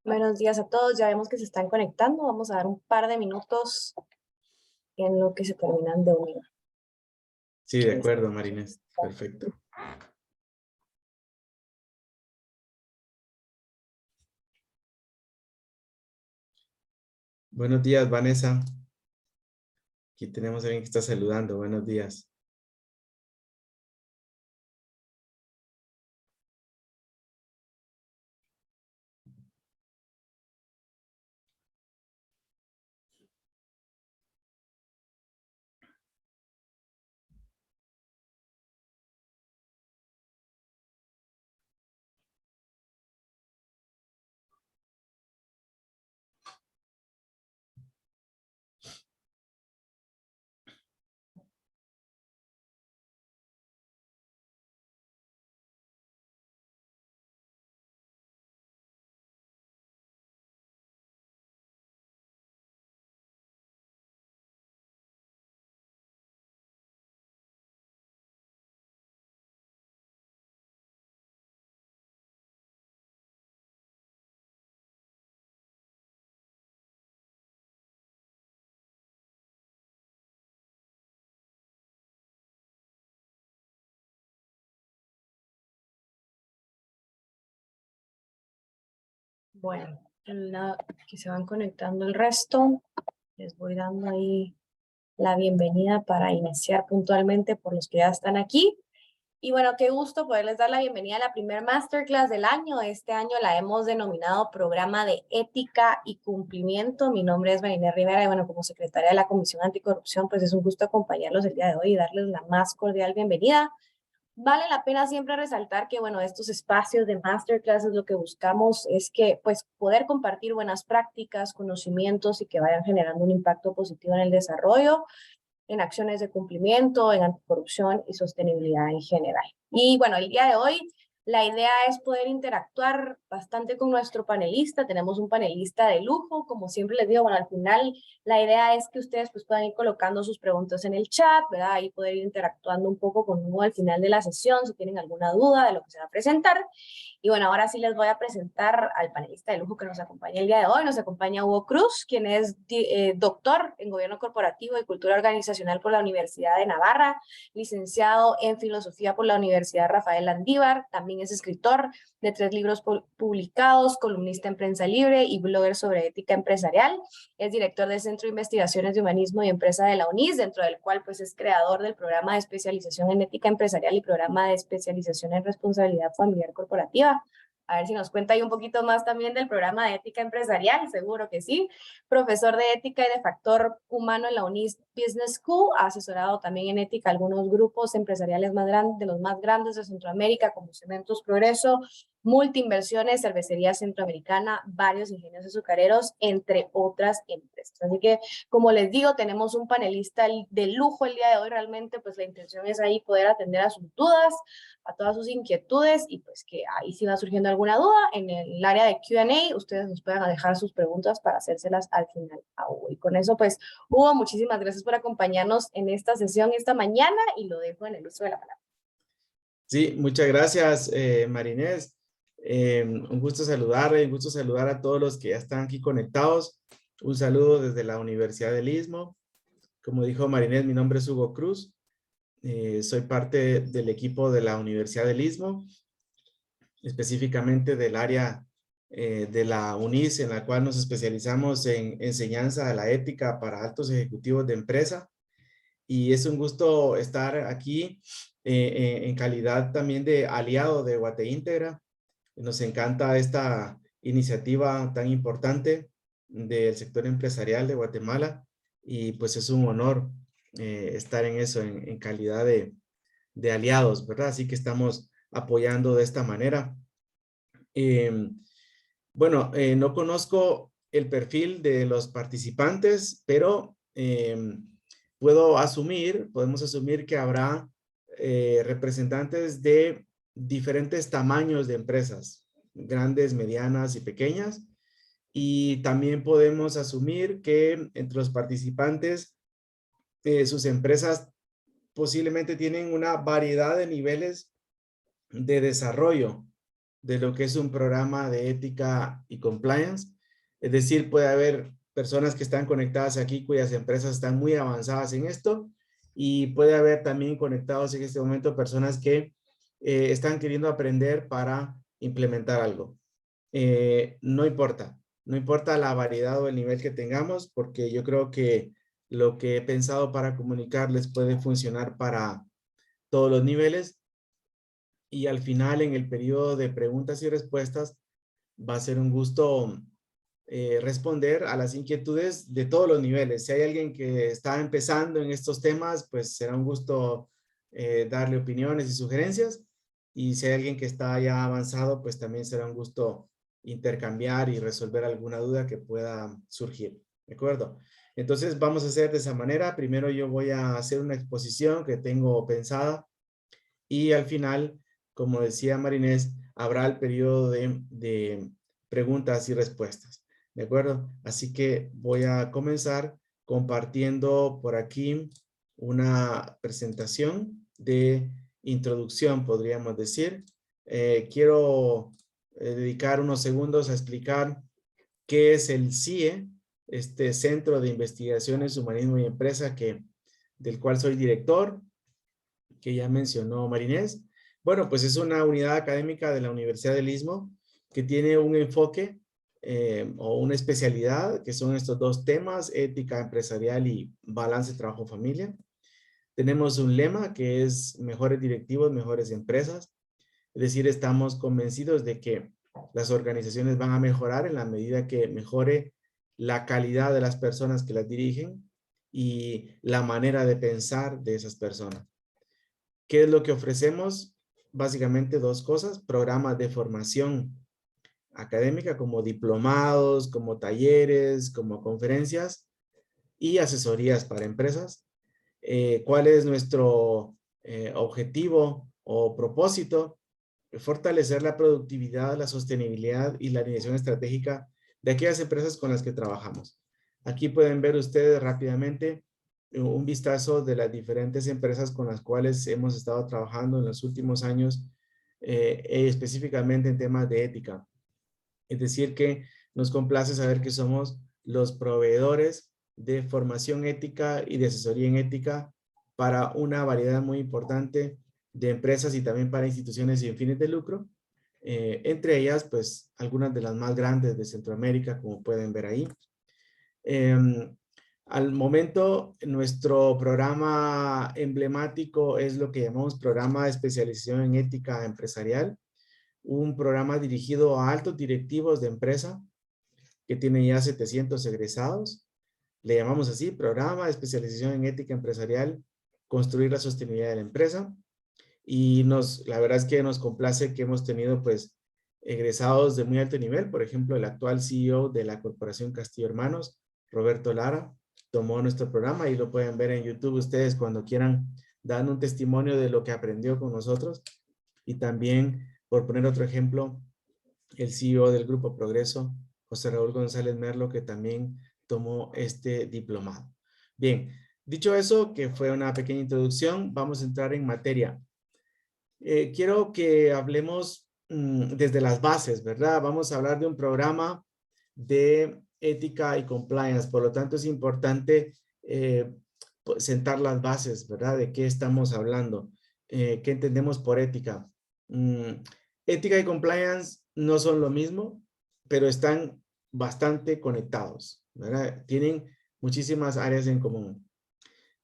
Buenos días a todos. Ya vemos que se están conectando. Vamos a dar un par de minutos en lo que se terminan de unir. Sí, de acuerdo, Marinés. Perfecto. Buenos días, Vanessa. Aquí tenemos a alguien que está saludando. Buenos días. Bueno, que se van conectando el resto. Les voy dando ahí la bienvenida para iniciar puntualmente por los que ya están aquí. Y bueno, qué gusto poderles dar la bienvenida a la primer masterclass del año. Este año la hemos denominado Programa de Ética y Cumplimiento. Mi nombre es Marinés Rivera y bueno, como secretaria de la Comisión Anticorrupción, pues es un gusto acompañarlos el día de hoy y darles la más cordial bienvenida. Vale la pena siempre resaltar que, bueno, estos espacios de masterclasses lo que buscamos es que, pues, poder compartir buenas prácticas, conocimientos y que vayan generando un impacto positivo en el desarrollo, en acciones de cumplimiento, en anticorrupción y sostenibilidad en general. Y bueno, el día de hoy la idea es poder interactuar bastante con nuestro panelista. Tenemos un panelista de lujo, como siempre les digo, bueno, al final la idea es que ustedes pues puedan ir colocando sus preguntas en el chat, ¿verdad? Y poder ir interactuando un poco conmigo al final de la sesión, si tienen alguna duda de lo que se va a presentar. Y bueno, ahora sí les voy a presentar al panelista de lujo que nos acompaña el día de hoy. Nos acompaña Hugo Cruz, quien es doctor en Gobierno Corporativo y Cultura Organizacional por la Universidad de Navarra, licenciado en Filosofía por la Universidad Rafael Landívar, también es escritor de 3 libros publicados, columnista en Prensa Libre y blogger sobre ética empresarial. Es director del Centro de Investigaciones de Humanismo y Empresa de la UNIS, dentro del cual pues es creador del programa de especialización en ética empresarial y programa de especialización en responsabilidad familiar corporativa. A ver si nos cuenta ahí un poquito más también del programa de ética empresarial, seguro que sí. Profesor de ética y de factor humano en la UNIS Business School, ha asesorado también en ética algunos grupos empresariales más grandes, de los más grandes de Centroamérica, como Cementos Progreso, Multiinversiones, Cervecería Centroamericana, varios ingenios azucareros, entre otras empresas. Así que, como les digo, tenemos un panelista de lujo el día de hoy. Realmente, pues la intención es ahí poder atender a sus dudas, a todas sus inquietudes y pues que ahí si va surgiendo alguna duda en el área de Q&A, ustedes nos puedan dejar sus preguntas para hacérselas al final a Hugo. Y con eso, pues, Hugo, muchísimas gracias por acompañarnos en esta sesión esta mañana y lo dejo en el uso de la palabra. Sí, muchas gracias, Marinés. Un gusto saludarle, un gusto saludar a todos los que ya están aquí conectados. Un saludo desde la Universidad del Istmo. Como dijo Marinés, mi nombre es Hugo Cruz. Soy parte del equipo de la Universidad del Istmo, específicamente del área de la UNIS, en la cual nos especializamos en enseñanza de la ética para altos ejecutivos de empresa. Y es un gusto estar aquí en calidad también de aliado de Guate Íntegra. Nos encanta esta iniciativa tan importante del sector empresarial de Guatemala y pues es un honor estar en eso, en calidad de aliados, ¿verdad? Así que estamos apoyando de esta manera. Bueno, no conozco el perfil de los participantes, pero podemos asumir que habrá representantes de diferentes tamaños de empresas, grandes, medianas y pequeñas. Y también podemos asumir que entre los participantes, sus empresas posiblemente tienen una variedad de niveles de desarrollo. de lo que es un programa de ética y compliance. Es decir, puede haber personas que están conectadas aquí cuyas empresas están muy avanzadas en esto, y puede haber también conectados en este momento personas que están queriendo aprender para implementar algo. No importa, no importa la variedad o el nivel que tengamos, porque yo creo que lo que he pensado para comunicarles puede funcionar para todos los niveles, y al final en el periodo de preguntas y respuestas va a ser un gusto responder a las inquietudes de todos los niveles. Si hay alguien que está empezando en estos temas, pues será un gusto darle opiniones y sugerencias. Y si hay alguien que está ya avanzado, pues también será un gusto intercambiar y resolver alguna duda que pueda surgir. ¿De acuerdo? Entonces vamos a hacer de esa manera. Primero yo voy a hacer una exposición que tengo pensada, y al final, como decía Marinés, habrá el periodo de preguntas y respuestas. ¿De acuerdo? Así que voy a comenzar compartiendo por aquí una presentación de introducción, podríamos decir. Quiero dedicar unos segundos a explicar qué es el CIE, este Centro de Investigaciones, Humanismo y Empresa, del cual soy director, que ya mencionó Marinés. Bueno, pues es una unidad académica de la Universidad del Istmo que tiene un enfoque o una especialidad, que son estos dos temas: ética empresarial y balance trabajo-familia. Tenemos un lema que es mejores directivos, mejores empresas. Es decir, estamos convencidos de que las organizaciones van a mejorar en la medida que mejore la calidad de las personas que las dirigen y la manera de pensar de esas personas. ¿Qué es lo que ofrecemos? Básicamente dos cosas: programas de formación académica como diplomados, como talleres, como conferencias, y asesorías para empresas. ¿Cuál es nuestro objetivo o propósito? Fortalecer la productividad, la sostenibilidad y la alineación estratégica de aquellas empresas con las que trabajamos. Aquí pueden ver ustedes rápidamente un vistazo de las diferentes empresas con las cuales hemos estado trabajando en los últimos años, específicamente en temas de ética. Es decir, que nos complace saber que somos los proveedores de formación ética y de asesoría en ética para una variedad muy importante de empresas y también para instituciones sin fines de lucro. Entre ellas, pues, algunas de las más grandes de Centroamérica, como pueden ver ahí. Al momento, nuestro programa emblemático es lo que llamamos Programa de Especialización en Ética Empresarial, un programa dirigido a altos directivos de empresa que tiene ya 700 egresados. Le llamamos así: Programa de Especialización en Ética Empresarial, construir la sostenibilidad de la empresa. Y la verdad es que nos complace que hemos tenido, pues, egresados de muy alto nivel. Por ejemplo, el actual CEO de la Corporación Castillo Hermanos, Roberto Lara, tomó nuestro programa, y lo pueden ver en YouTube ustedes cuando quieran, dando un testimonio de lo que aprendió con nosotros. Y también, por poner otro ejemplo, el CEO del Grupo Progreso, José Raúl González Merlo, que también tomó este diplomado. Bien, dicho eso, que fue una pequeña introducción, vamos a entrar en materia. Quiero que hablemos desde las bases, ¿verdad? Vamos a hablar de un programa de ética y compliance. Por lo tanto, es importante sentar las bases, ¿verdad? De qué estamos hablando, qué entendemos por ética. Ética y compliance no son lo mismo, pero están bastante conectados, ¿verdad? Tienen muchísimas áreas en común.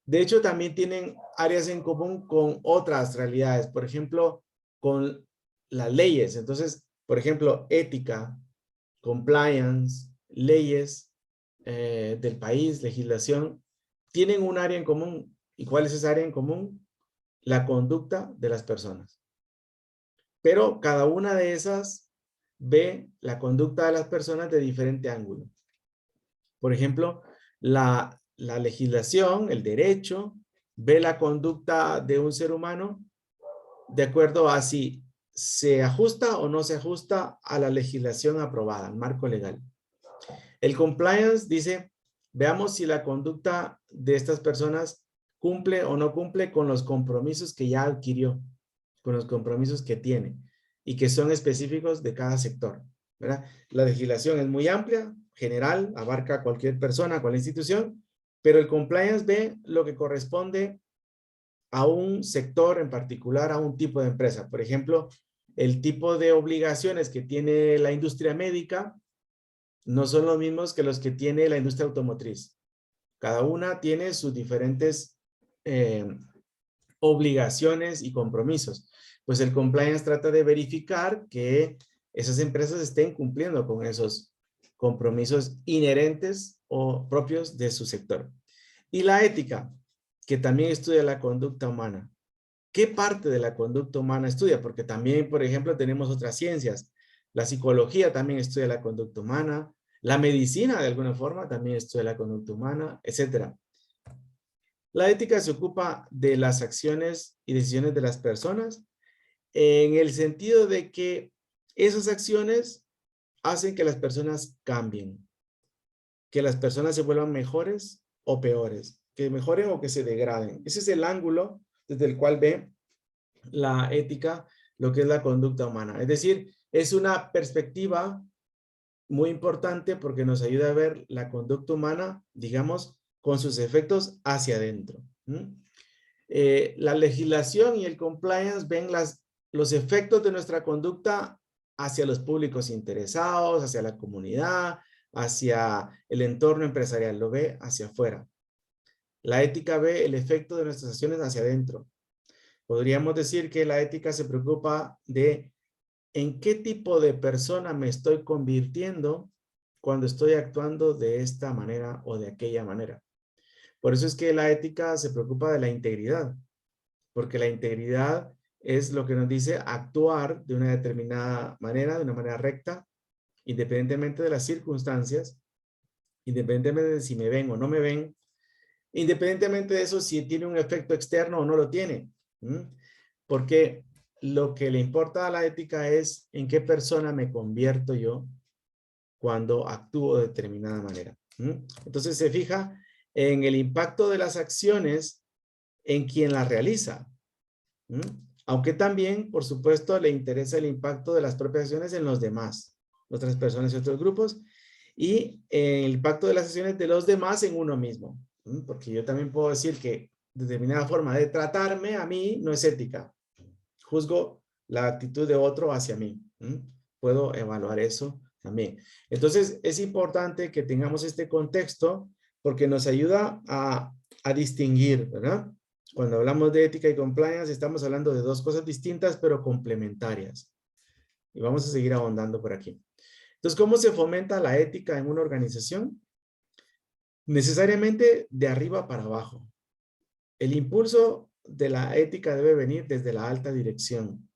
De hecho, también tienen áreas en común con otras realidades, por ejemplo, con las leyes. Entonces, por ejemplo, ética, compliance, leyes del país, legislación, tienen un área en común. ¿Y cuál es esa área en común? La conducta de las personas. Pero cada una de esas ve la conducta de las personas de diferente ángulo. Por ejemplo, la legislación, el derecho, ve la conducta de un ser humano de acuerdo a si se ajusta o no se ajusta a la legislación aprobada, al marco legal. El compliance dice: veamos si la conducta de estas personas cumple o no cumple con los compromisos que ya adquirió, con los compromisos que tiene. y que son específicos de cada sector, ¿verdad? La legislación es muy amplia, general, abarca cualquier persona, cualquier institución, pero el compliance ve lo que corresponde a un sector en particular, a un tipo de empresa. Por ejemplo, el tipo de obligaciones que tiene la industria médica no son los mismos que los que tiene la industria automotriz. Cada una tiene sus diferentes obligaciones y compromisos. Pues el compliance trata de verificar que esas empresas estén cumpliendo con esos compromisos inherentes o propios de su sector. Y la ética, que también estudia la conducta humana. ¿Qué parte de la conducta humana estudia? Porque también, por ejemplo, tenemos otras ciencias. La psicología también estudia la conducta humana. La medicina, de alguna forma, también estudia la conducta humana, etc. La ética se ocupa de las acciones y decisiones de las personas en el sentido de que esas acciones hacen que las personas cambien, que las personas se vuelvan mejores o peores, que mejoren o que se degraden. Ese es el ángulo desde el cual ve la ética lo que es la conducta humana. Es decir, es una perspectiva muy importante porque nos ayuda a ver la conducta humana, digamos, con sus efectos hacia adentro. La legislación y el compliance ven los efectos de nuestra conducta hacia los públicos interesados, hacia la comunidad, hacia el entorno empresarial, lo ve hacia afuera. La ética ve el efecto de nuestras acciones hacia adentro. Podríamos decir que la ética se preocupa de en qué tipo de persona me estoy convirtiendo cuando estoy actuando de esta manera o de aquella manera. Por eso es que la ética se preocupa de la integridad, porque la integridad es lo que nos dice actuar de una determinada manera, de una manera recta, independientemente de las circunstancias, independientemente de si me ven o no me ven, independientemente de eso, si tiene un efecto externo o no lo tiene. Porque lo que le importa a la ética es en qué persona me convierto yo cuando actúo de determinada manera. Entonces se fija en el impacto de las acciones en quien las realiza. Aunque también, por supuesto, le interesa el impacto de las propias acciones en los demás, otras personas y otros grupos, y el impacto de las acciones de los demás en uno mismo. Porque yo también puedo decir que determinada forma de tratarme a mí no es ética. Juzgo la actitud de otro hacia mí. Puedo evaluar eso también. Entonces, es importante que tengamos este contexto porque nos ayuda a distinguir, ¿verdad? Cuando hablamos de ética y compliance, estamos hablando de dos cosas distintas, pero complementarias. Y vamos a seguir ahondando por aquí. Entonces, ¿cómo se fomenta la ética en una organización? Necesariamente de arriba para abajo. El impulso de la ética debe venir desde la alta dirección,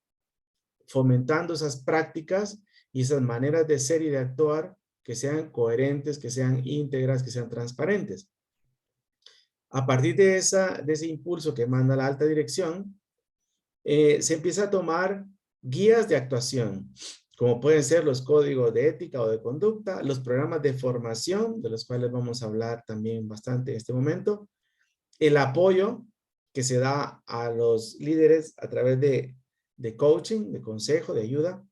fomentando esas prácticas y esas maneras de ser y de actuar que sean coherentes, que sean íntegras, que sean transparentes. A partir de ese impulso que manda la alta dirección, se empieza a tomar guías de actuación, como pueden ser los códigos de ética o de conducta, los programas de formación, de los cuales vamos a hablar también bastante en este momento, el apoyo que se da a los líderes a través de coaching, de consejo, de ayuda,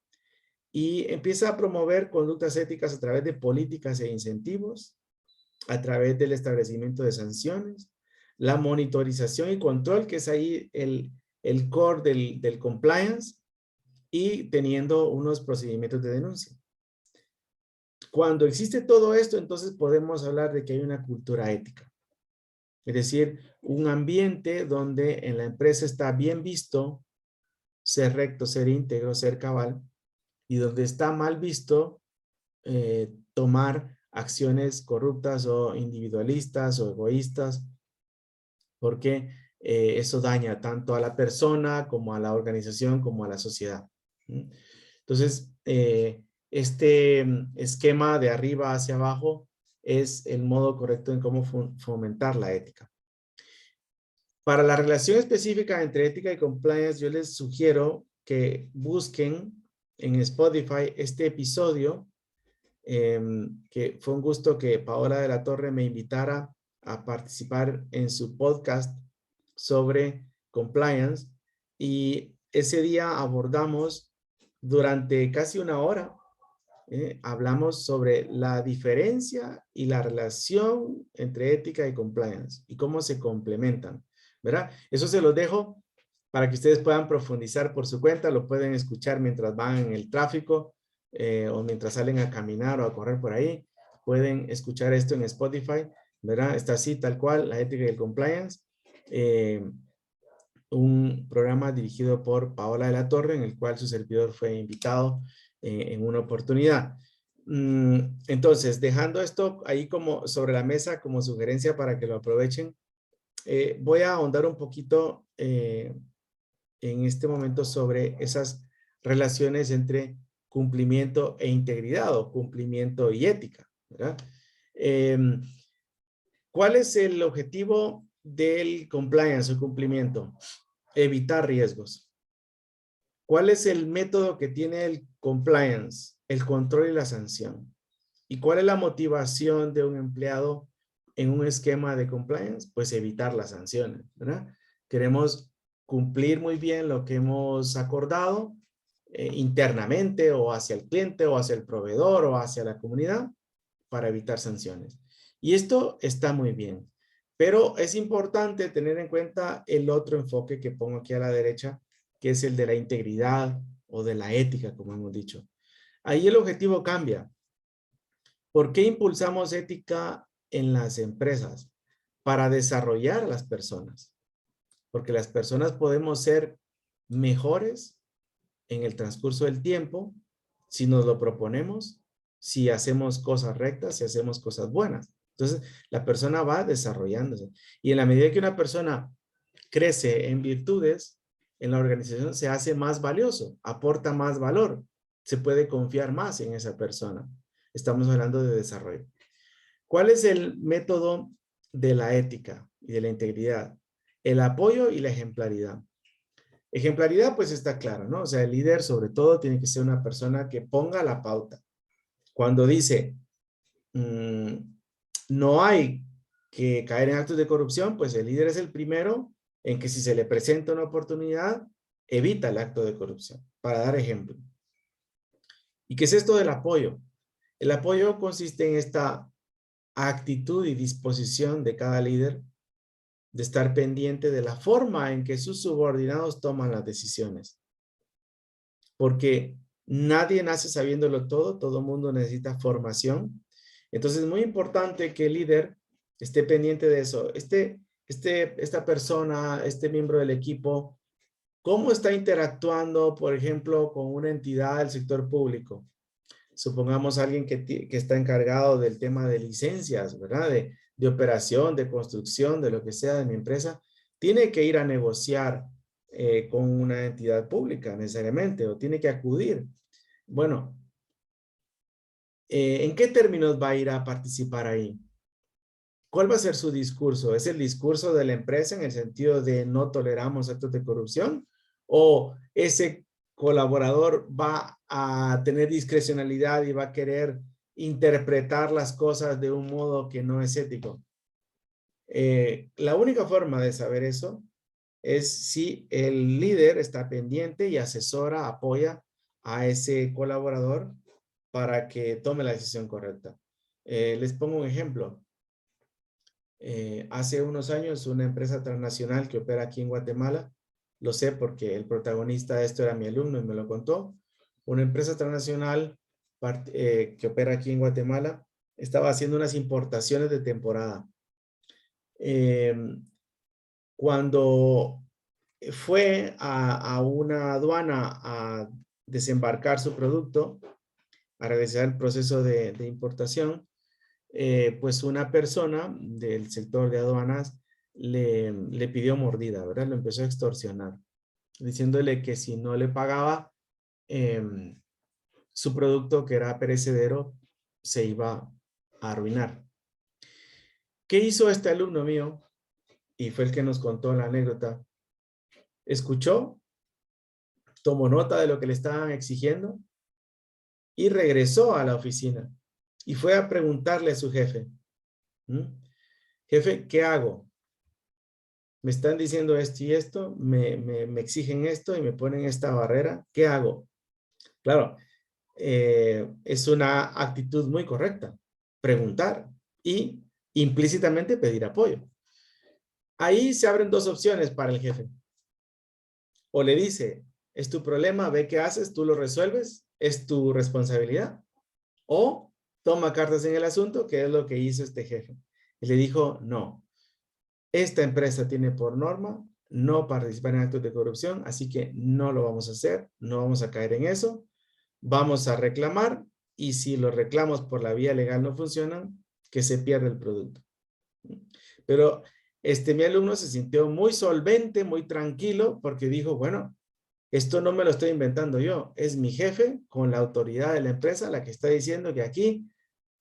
y empieza a promover conductas éticas a través de políticas e incentivos, a través del establecimiento de sanciones, la monitorización y control, que es ahí el core del compliance, y teniendo unos procedimientos de denuncia. Cuando existe todo esto, entonces podemos hablar de que hay una cultura ética. Es decir, un ambiente donde en la empresa está bien visto ser recto, ser íntegro, ser cabal, y donde está mal visto tomar acciones corruptas o individualistas o egoístas, porque eso daña tanto a la persona como a la organización como a la sociedad. Entonces, este esquema de arriba hacia abajo es el modo correcto en cómo fomentar la ética. Para la relación específica entre ética y compliance, yo les sugiero que busquen en Spotify este episodio, que fue un gusto que Paola de la Torre me invitara a participar en su podcast sobre compliance, y ese día abordamos durante casi una hora hablamos sobre la diferencia y la relación entre ética y compliance y cómo se complementan, ¿verdad? Eso se los dejo para que ustedes puedan profundizar por su cuenta, lo pueden escuchar mientras van en el tráfico o mientras salen a caminar o a correr por ahí. Pueden escuchar esto en Spotify, ¿verdad? Está así, tal cual, la ética y el compliance. Un programa dirigido por Paola de la Torre, en el cual su servidor fue invitado en una oportunidad. Entonces, dejando esto ahí como sobre la mesa como sugerencia para que lo aprovechen, voy a ahondar un poquito en este momento sobre esas relaciones entre cumplimiento e integridad o cumplimiento y ética, ¿verdad? ¿Cuál es el objetivo del compliance o cumplimiento? Evitar riesgos. ¿Cuál es el método que tiene el compliance? El control y la sanción. ¿Y cuál es la motivación de un empleado en un esquema de compliance? Pues evitar las sanciones, ¿verdad? Queremos cumplir muy bien lo que hemos acordado internamente o hacia el cliente o hacia el proveedor o hacia la comunidad para evitar sanciones. Y esto está muy bien, pero es importante tener en cuenta el otro enfoque que pongo aquí a la derecha, que es el de la integridad o de la ética, como hemos dicho. Ahí el objetivo cambia. ¿Por qué impulsamos ética en las empresas? Para desarrollar a las personas. Porque las personas podemos ser mejores en el transcurso del tiempo si nos lo proponemos, si hacemos cosas rectas, si hacemos cosas buenas. Entonces, la persona va desarrollándose. Y en la medida que una persona crece en virtudes, en la organización se hace más valioso, aporta más valor, se puede confiar más en esa persona. Estamos hablando de desarrollo. ¿Cuál es el método de la ética y de la integridad? El apoyo y la ejemplaridad. Ejemplaridad, pues está claro, ¿no? O sea, el líder sobre todo tiene que ser una persona que ponga la pauta. Cuando dice, no hay que caer en actos de corrupción, pues el líder es el primero en que si se le presenta una oportunidad, evita el acto de corrupción, para dar ejemplo. ¿Y qué es esto del apoyo? El apoyo consiste en esta actitud y disposición de cada líder de estar pendiente de la forma en que sus subordinados toman las decisiones. Porque nadie nace sabiéndolo todo, todo mundo necesita formación. Entonces es muy importante que el líder esté pendiente de eso. Esta persona, este miembro del equipo, ¿cómo está interactuando, por ejemplo, con una entidad del sector público? Supongamos alguien que está encargado del tema de licencias, ¿verdad? De operación, de construcción, de lo que sea de mi empresa, tiene que ir a negociar con una entidad pública necesariamente o tiene que acudir. Bueno, ¿en qué términos va a ir a participar ahí? ¿Cuál va a ser su discurso? ¿Es el discurso de la empresa en el sentido de no toleramos actos de corrupción? ¿O ese colaborador va a tener discrecionalidad y va a querer interpretar las cosas de un modo que no es ético? La única forma de saber eso es si el líder está pendiente y asesora, apoya a ese colaborador para que tome la decisión correcta. Les pongo un ejemplo. Hace unos años una empresa transnacional que opera aquí en Guatemala, lo sé porque el protagonista de esto era mi alumno y me lo contó, una empresa transnacional que opera aquí en Guatemala estaba haciendo unas importaciones de temporada. Cuando fue a una aduana a desembarcar su producto, a realizar el proceso de importación, pues una persona del sector de aduanas le pidió mordida, ¿verdad? Lo empezó a extorsionar, diciéndole que si no le pagaba su producto, que era perecedero, se iba a arruinar. ¿Qué hizo este alumno mío? Y fue el que nos contó la anécdota. Escuchó, tomó nota de lo que le estaban exigiendo y regresó a la oficina y fue a preguntarle a su jefe, jefe, ¿qué hago? Me están diciendo esto y esto, me exigen esto y me ponen esta barrera, ¿qué hago? Claro, es una actitud muy correcta. Preguntar y implícitamente pedir apoyo. Ahí se abren dos opciones para el jefe. O le dice, es tu problema, ve qué haces, tú lo resuelves, es tu responsabilidad. O toma cartas en el asunto, que es lo que hizo este jefe. Y le dijo, no, esta empresa tiene por norma no participar en actos de corrupción, así que no lo vamos a hacer, no vamos a caer en eso, vamos a reclamar y si los reclamos por la vía legal no funcionan, que se pierda el producto. Pero mi alumno se sintió muy solvente, muy tranquilo, porque dijo, bueno, esto no me lo estoy inventando yo, es mi jefe con la autoridad de la empresa la que está diciendo que aquí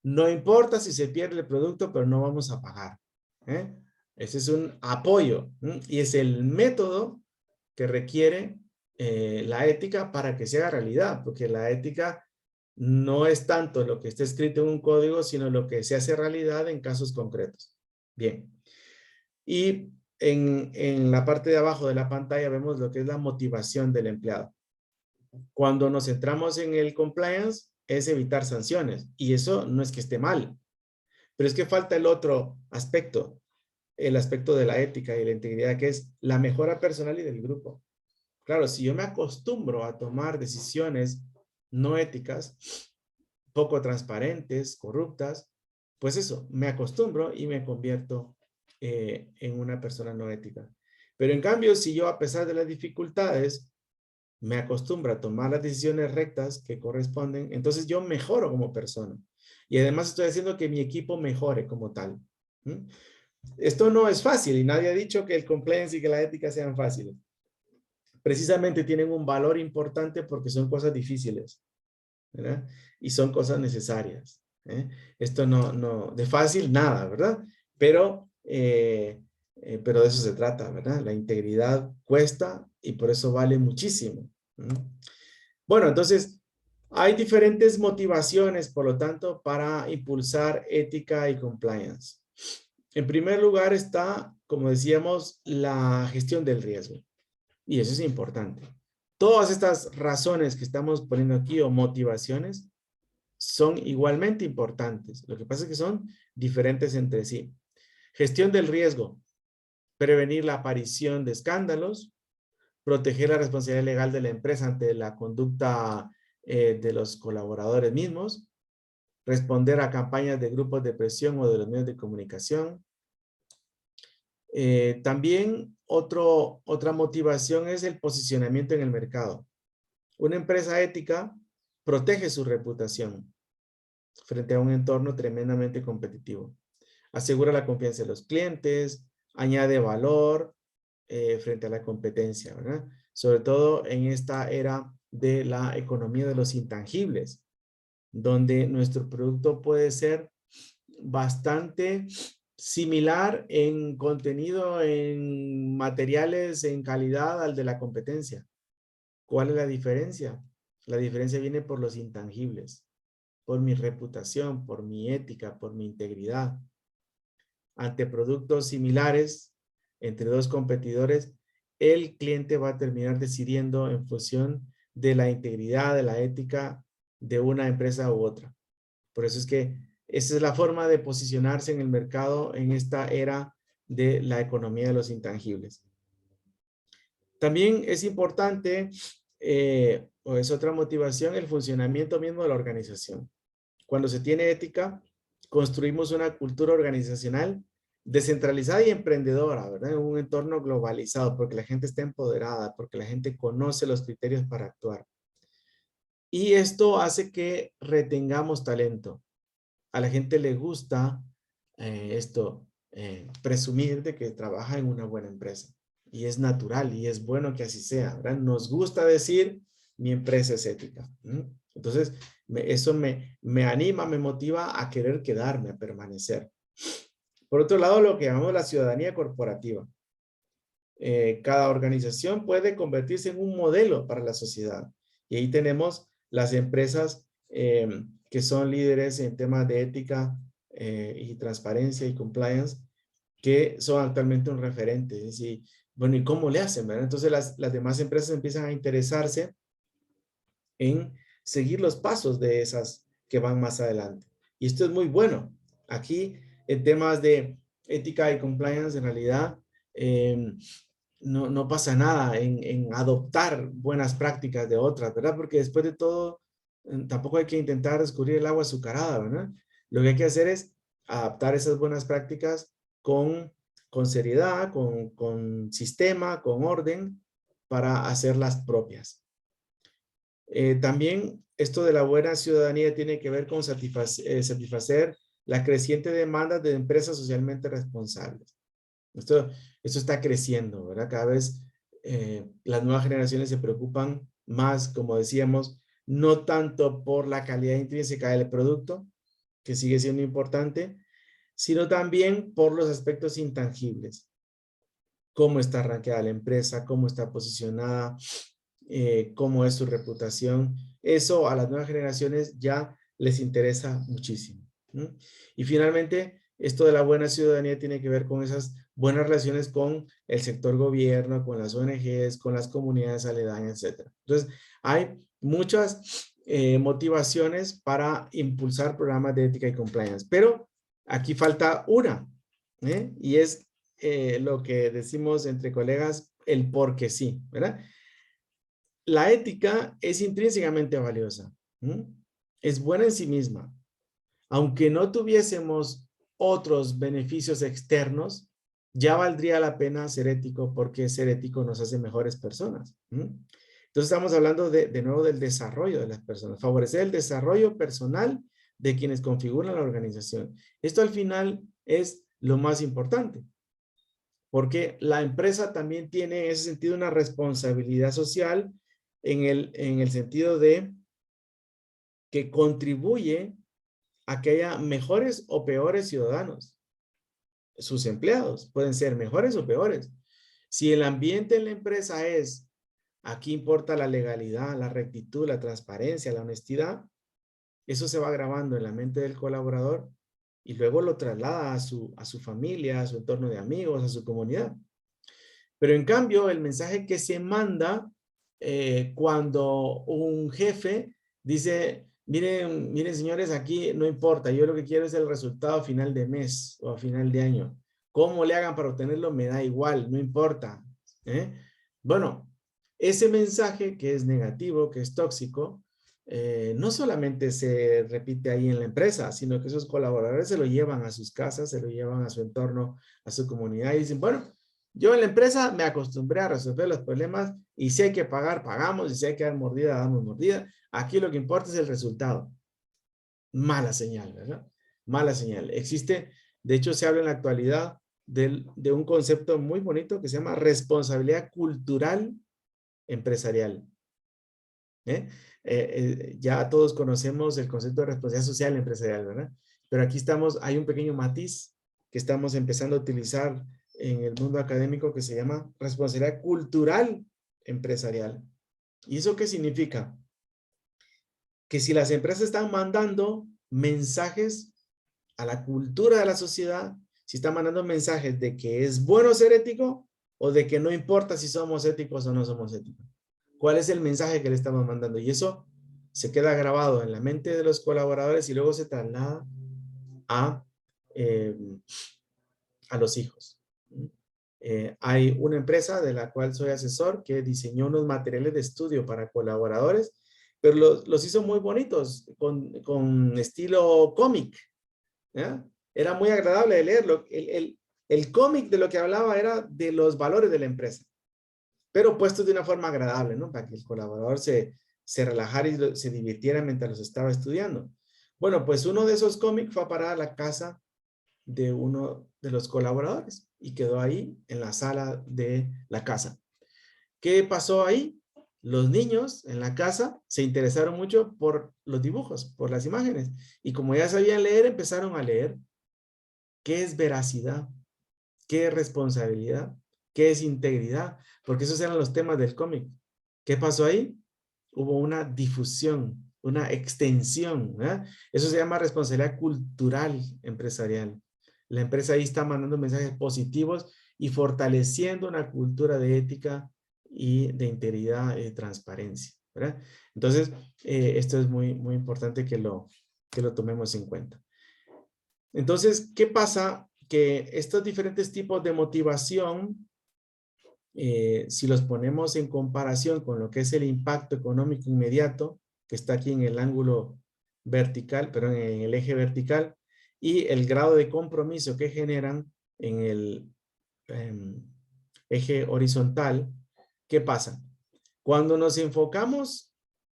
no importa si se pierde el producto, pero no vamos a pagar. ¿Eh? Ese es un apoyo y es el método que requiere la ética para que se haga realidad, porque la ética no es tanto lo que está escrito en un código, sino lo que se hace realidad en casos concretos. Bien. Y en la parte de abajo de la pantalla vemos lo que es la motivación del empleado. Cuando nos centramos en el compliance, es evitar sanciones. Y eso no es que esté mal, pero es que falta el otro aspecto, el aspecto de la ética y la integridad, que es la mejora personal y del grupo. Claro, si yo me acostumbro a tomar decisiones no éticas, poco transparentes, corruptas, pues eso, me acostumbro y me convierto en una persona no ética. Pero en cambio, si yo a pesar de las dificultades me acostumbro a tomar las decisiones rectas que corresponden, entonces yo mejoro como persona. Y además estoy haciendo que mi equipo mejore como tal. ¿Mm? Esto no es fácil y nadie ha dicho que el compliance y que la ética sean fáciles. Precisamente tienen un valor importante porque son cosas difíciles, ¿verdad? Y son cosas necesarias. ¿Eh? Esto no, de fácil nada, ¿verdad? Pero de eso se trata, ¿verdad? La integridad cuesta y por eso vale muchísimo. Bueno, entonces hay diferentes motivaciones, por lo tanto, para impulsar ética y compliance. En primer lugar está, como decíamos, la gestión del riesgo. Y eso es importante. Todas estas razones que estamos poniendo aquí o motivaciones son igualmente importantes. Lo que pasa es que son diferentes entre sí. Gestión del riesgo. Prevenir la aparición de escándalos. Proteger la responsabilidad legal de la empresa ante la conducta de los colaboradores mismos. Responder a campañas de grupos de presión o de los medios de comunicación. También otra motivación es el posicionamiento en el mercado. Una empresa ética protege su reputación frente a un entorno tremendamente competitivo. Asegura la confianza de los clientes, añade valor frente a la competencia, ¿verdad? Sobre todo en esta era de la economía de los intangibles, donde nuestro producto puede ser bastante similar en contenido, en materiales, en calidad al de la competencia. ¿Cuál es la diferencia? La diferencia viene por los intangibles, por mi reputación, por mi ética, por mi integridad. Ante productos similares entre dos competidores, el cliente va a terminar decidiendo en función de la integridad, de la ética de una empresa u otra. Por eso es que esa es la forma de posicionarse en el mercado en esta era de la economía de los intangibles. También es importante, o es otra motivación, el funcionamiento mismo de la organización. Cuando se tiene ética, construimos una cultura organizacional descentralizada y emprendedora, ¿verdad? En un entorno globalizado, porque la gente está empoderada, porque la gente conoce los criterios para actuar. Y esto hace que retengamos talento. A la gente le gusta presumir de que trabaja en una buena empresa. Y es natural y es bueno que así sea, ¿verdad? Nos gusta decir, mi empresa es ética. Entonces, eso me anima, me motiva a querer quedarme, a permanecer. Por otro lado, lo que llamamos la ciudadanía corporativa. Cada organización puede convertirse en un modelo para la sociedad. Y ahí tenemos las empresas que son líderes en temas de ética y transparencia y compliance, que son actualmente un referente. Es decir, bueno, ¿y cómo le hacen? ¿Verdad? Entonces las demás empresas empiezan a interesarse en seguir los pasos de esas que van más adelante. Y esto es muy bueno. Aquí, en temas de ética y compliance, en realidad, no pasa nada en adoptar buenas prácticas de otras, ¿verdad? Porque después de todo, tampoco hay que intentar descubrir el agua azucarada, ¿verdad? Lo que hay que hacer es adaptar esas buenas prácticas con seriedad, con sistema, con orden, para hacerlas propias. También esto de la buena ciudadanía tiene que ver con satisfacer la creciente demanda de empresas socialmente responsables. Esto está creciendo, ¿verdad? Cada vez las nuevas generaciones se preocupan más, como decíamos, no tanto por la calidad intrínseca del producto, que sigue siendo importante, sino también por los aspectos intangibles. Cómo está rankeada la empresa, cómo está posicionada, cómo es su reputación. Eso a las nuevas generaciones ya les interesa muchísimo. Y finalmente, esto de la buena ciudadanía tiene que ver con esas buenas relaciones con el sector gobierno, con las ONGs, con las comunidades aledañas, etc. Entonces, hay muchas motivaciones para impulsar programas de ética y compliance, pero aquí falta una, y es lo que decimos entre colegas, el porque sí, ¿verdad? La ética es intrínsecamente valiosa, es buena en sí misma. Aunque no tuviésemos otros beneficios externos, ya valdría la pena ser ético, porque ser ético nos hace mejores personas. Entonces estamos hablando de nuevo del desarrollo de las personas, favorecer el desarrollo personal de quienes configuran la organización. Esto al final es lo más importante, porque la empresa también tiene en ese sentido una responsabilidad social en el sentido de que contribuye a que haya mejores o peores ciudadanos. Sus empleados pueden ser mejores o peores. Si el ambiente en la empresa es, aquí importa la legalidad, la rectitud, la transparencia, la honestidad, eso se va grabando en la mente del colaborador y luego lo traslada a su familia, a su entorno de amigos, a su comunidad. Pero en cambio, el mensaje que se manda cuando un jefe dice, miren señores, aquí no importa, yo lo que quiero es el resultado a final de mes o a final de año. ¿Cómo le hagan para obtenerlo? Me da igual, no importa. Bueno, ese mensaje que es negativo, que es tóxico, no solamente se repite ahí en la empresa, sino que esos colaboradores se lo llevan a sus casas, se lo llevan a su entorno, a su comunidad y dicen, bueno, yo en la empresa me acostumbré a resolver los problemas y si hay que pagar, pagamos, y si hay que dar mordida, damos mordida. Aquí lo que importa es el resultado. Mala señal, ¿verdad? Mala señal. Existe, de hecho se habla en la actualidad de un concepto muy bonito que se llama responsabilidad cultural empresarial. Ya todos conocemos el concepto de responsabilidad social empresarial, ¿verdad? Pero aquí hay un pequeño matiz que estamos empezando a utilizar en el mundo académico que se llama responsabilidad cultural empresarial. ¿Y eso qué significa? Que si las empresas están mandando mensajes a la cultura de la sociedad, si están mandando mensajes de que es bueno ser ético o de que no importa si somos éticos o no somos éticos. ¿Cuál es el mensaje que le estamos mandando? Y eso se queda grabado en la mente de los colaboradores y luego se traslada a los hijos. Hay una empresa de la cual soy asesor que diseñó unos materiales de estudio para colaboradores, pero los hizo muy bonitos, con estilo cómic. ¿Ya? Era muy agradable de leerlo. El cómic de lo que hablaba era de los valores de la empresa, pero puestos de una forma agradable, ¿no? Para que el colaborador se relajara y se divirtiera mientras los estaba estudiando. Bueno, pues uno de esos cómics fue a parar a la casa de uno de los colaboradores y quedó ahí en la sala de la casa. ¿Qué pasó ahí? Los niños en la casa se interesaron mucho por los dibujos, por las imágenes. Y como ya sabían leer, empezaron a leer. ¿Qué es veracidad? ¿Qué es responsabilidad? ¿Qué es integridad? Porque esos eran los temas del cómic. ¿Qué pasó ahí? Hubo una difusión, una extensión. Eso se llama responsabilidad cultural empresarial. La empresa ahí está mandando mensajes positivos y fortaleciendo una cultura de ética y de integridad y transparencia. ¿verdad? Entonces, esto es muy, muy importante que lo tomemos en cuenta. Entonces, ¿qué pasa? Que estos diferentes tipos de motivación, si los ponemos en comparación con lo que es el impacto económico inmediato, que está aquí en el ángulo vertical, pero en el eje vertical, y el grado de compromiso que generan en el eje horizontal, ¿qué pasa? Cuando nos enfocamos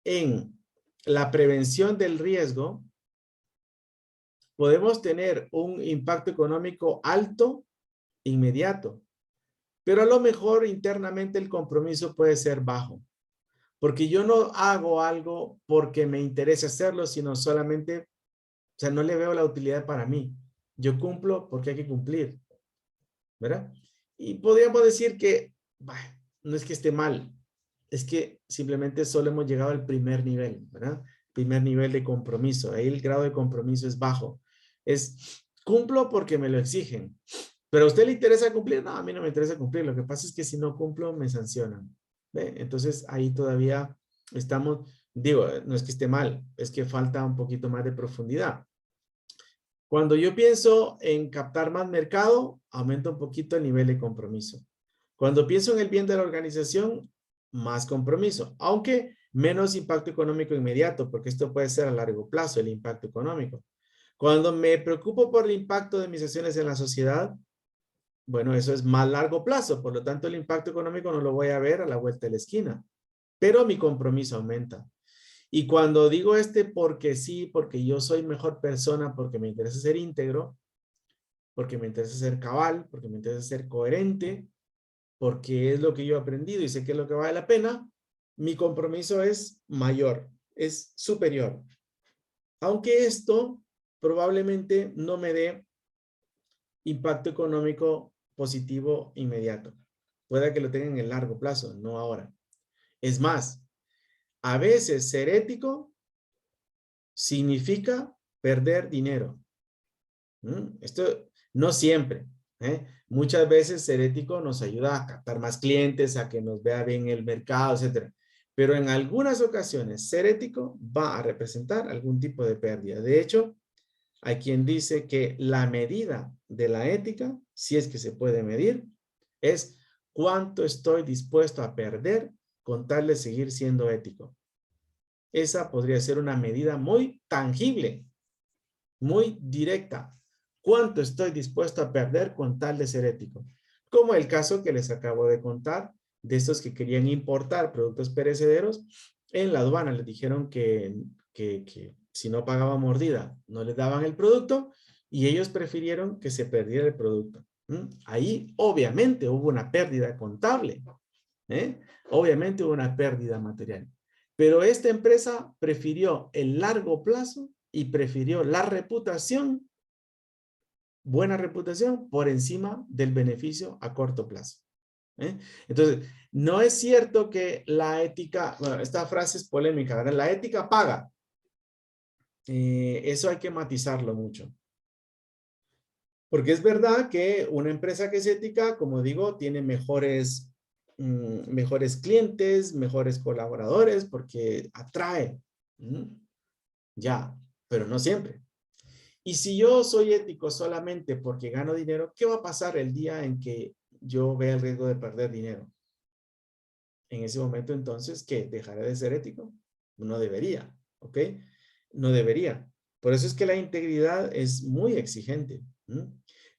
en la prevención del riesgo, podemos tener un impacto económico alto, inmediato, pero a lo mejor internamente el compromiso puede ser bajo, porque yo no hago algo porque me interesa hacerlo, sino solamente, o sea, no le veo la utilidad para mí. Yo cumplo porque hay que cumplir, ¿verdad? Y podríamos decir que, bah, no es que esté mal, es que simplemente solo hemos llegado al primer nivel, ¿verdad? Primer nivel de compromiso. Ahí el grado de compromiso es bajo. Es, cumplo porque me lo exigen. ¿Pero a usted le interesa cumplir? No, a mí no me interesa cumplir. Lo que pasa es que si no cumplo, me sancionan. ¿Ve? Entonces, ahí todavía estamos, digo, no es que esté mal, es que falta un poquito más de profundidad. Cuando yo pienso en captar más mercado, aumenta un poquito el nivel de compromiso. Cuando pienso en el bien de la organización, más compromiso, aunque menos impacto económico inmediato, porque esto puede ser a largo plazo, el impacto económico. Cuando me preocupo por el impacto de mis acciones en la sociedad, bueno, eso es más largo plazo, por lo tanto el impacto económico no lo voy a ver a la vuelta de la esquina, pero mi compromiso aumenta. Y cuando digo porque sí, porque yo soy mejor persona, porque me interesa ser íntegro, porque me interesa ser cabal, porque me interesa ser coherente, porque es lo que yo he aprendido y sé que es lo que vale la pena, mi compromiso es mayor, es superior. Aunque esto probablemente no me dé impacto económico positivo inmediato. Puede que lo tenga en el largo plazo, no ahora. Es más, a veces ser ético significa perder dinero. Esto no siempre. Muchas veces ser ético nos ayuda a captar más clientes, a que nos vea bien el mercado, etc. Pero en algunas ocasiones ser ético va a representar algún tipo de pérdida. De hecho, hay quien dice que la medida de la ética, si es que se puede medir, es cuánto estoy dispuesto a perder con tal de seguir siendo ético. Esa podría ser una medida muy tangible, muy directa. ¿Cuánto estoy dispuesto a perder con tal de ser ético? Como el caso que les acabo de contar de estos que querían importar productos perecederos en la aduana. Les dijeron que si no pagaba mordida, no les daban el producto y ellos prefirieron que se perdiera el producto. Ahí obviamente hubo una pérdida contable. Obviamente hubo una pérdida material. Pero esta empresa prefirió el largo plazo y prefirió la reputación, buena reputación, por encima del beneficio a corto plazo. Entonces, no es cierto que la ética, bueno, esta frase es polémica, ¿verdad? La ética paga. Eso hay que matizarlo mucho. Porque es verdad que una empresa que es ética, como digo, tiene mejores clientes, mejores colaboradores, porque atrae. Ya, pero no siempre. Y si yo soy ético solamente porque gano dinero, ¿qué va a pasar el día en que yo vea el riesgo de perder dinero? En ese momento, entonces, ¿qué? ¿Dejaré de ser ético? No debería, ¿ok? No debería. Por eso es que la integridad es muy exigente.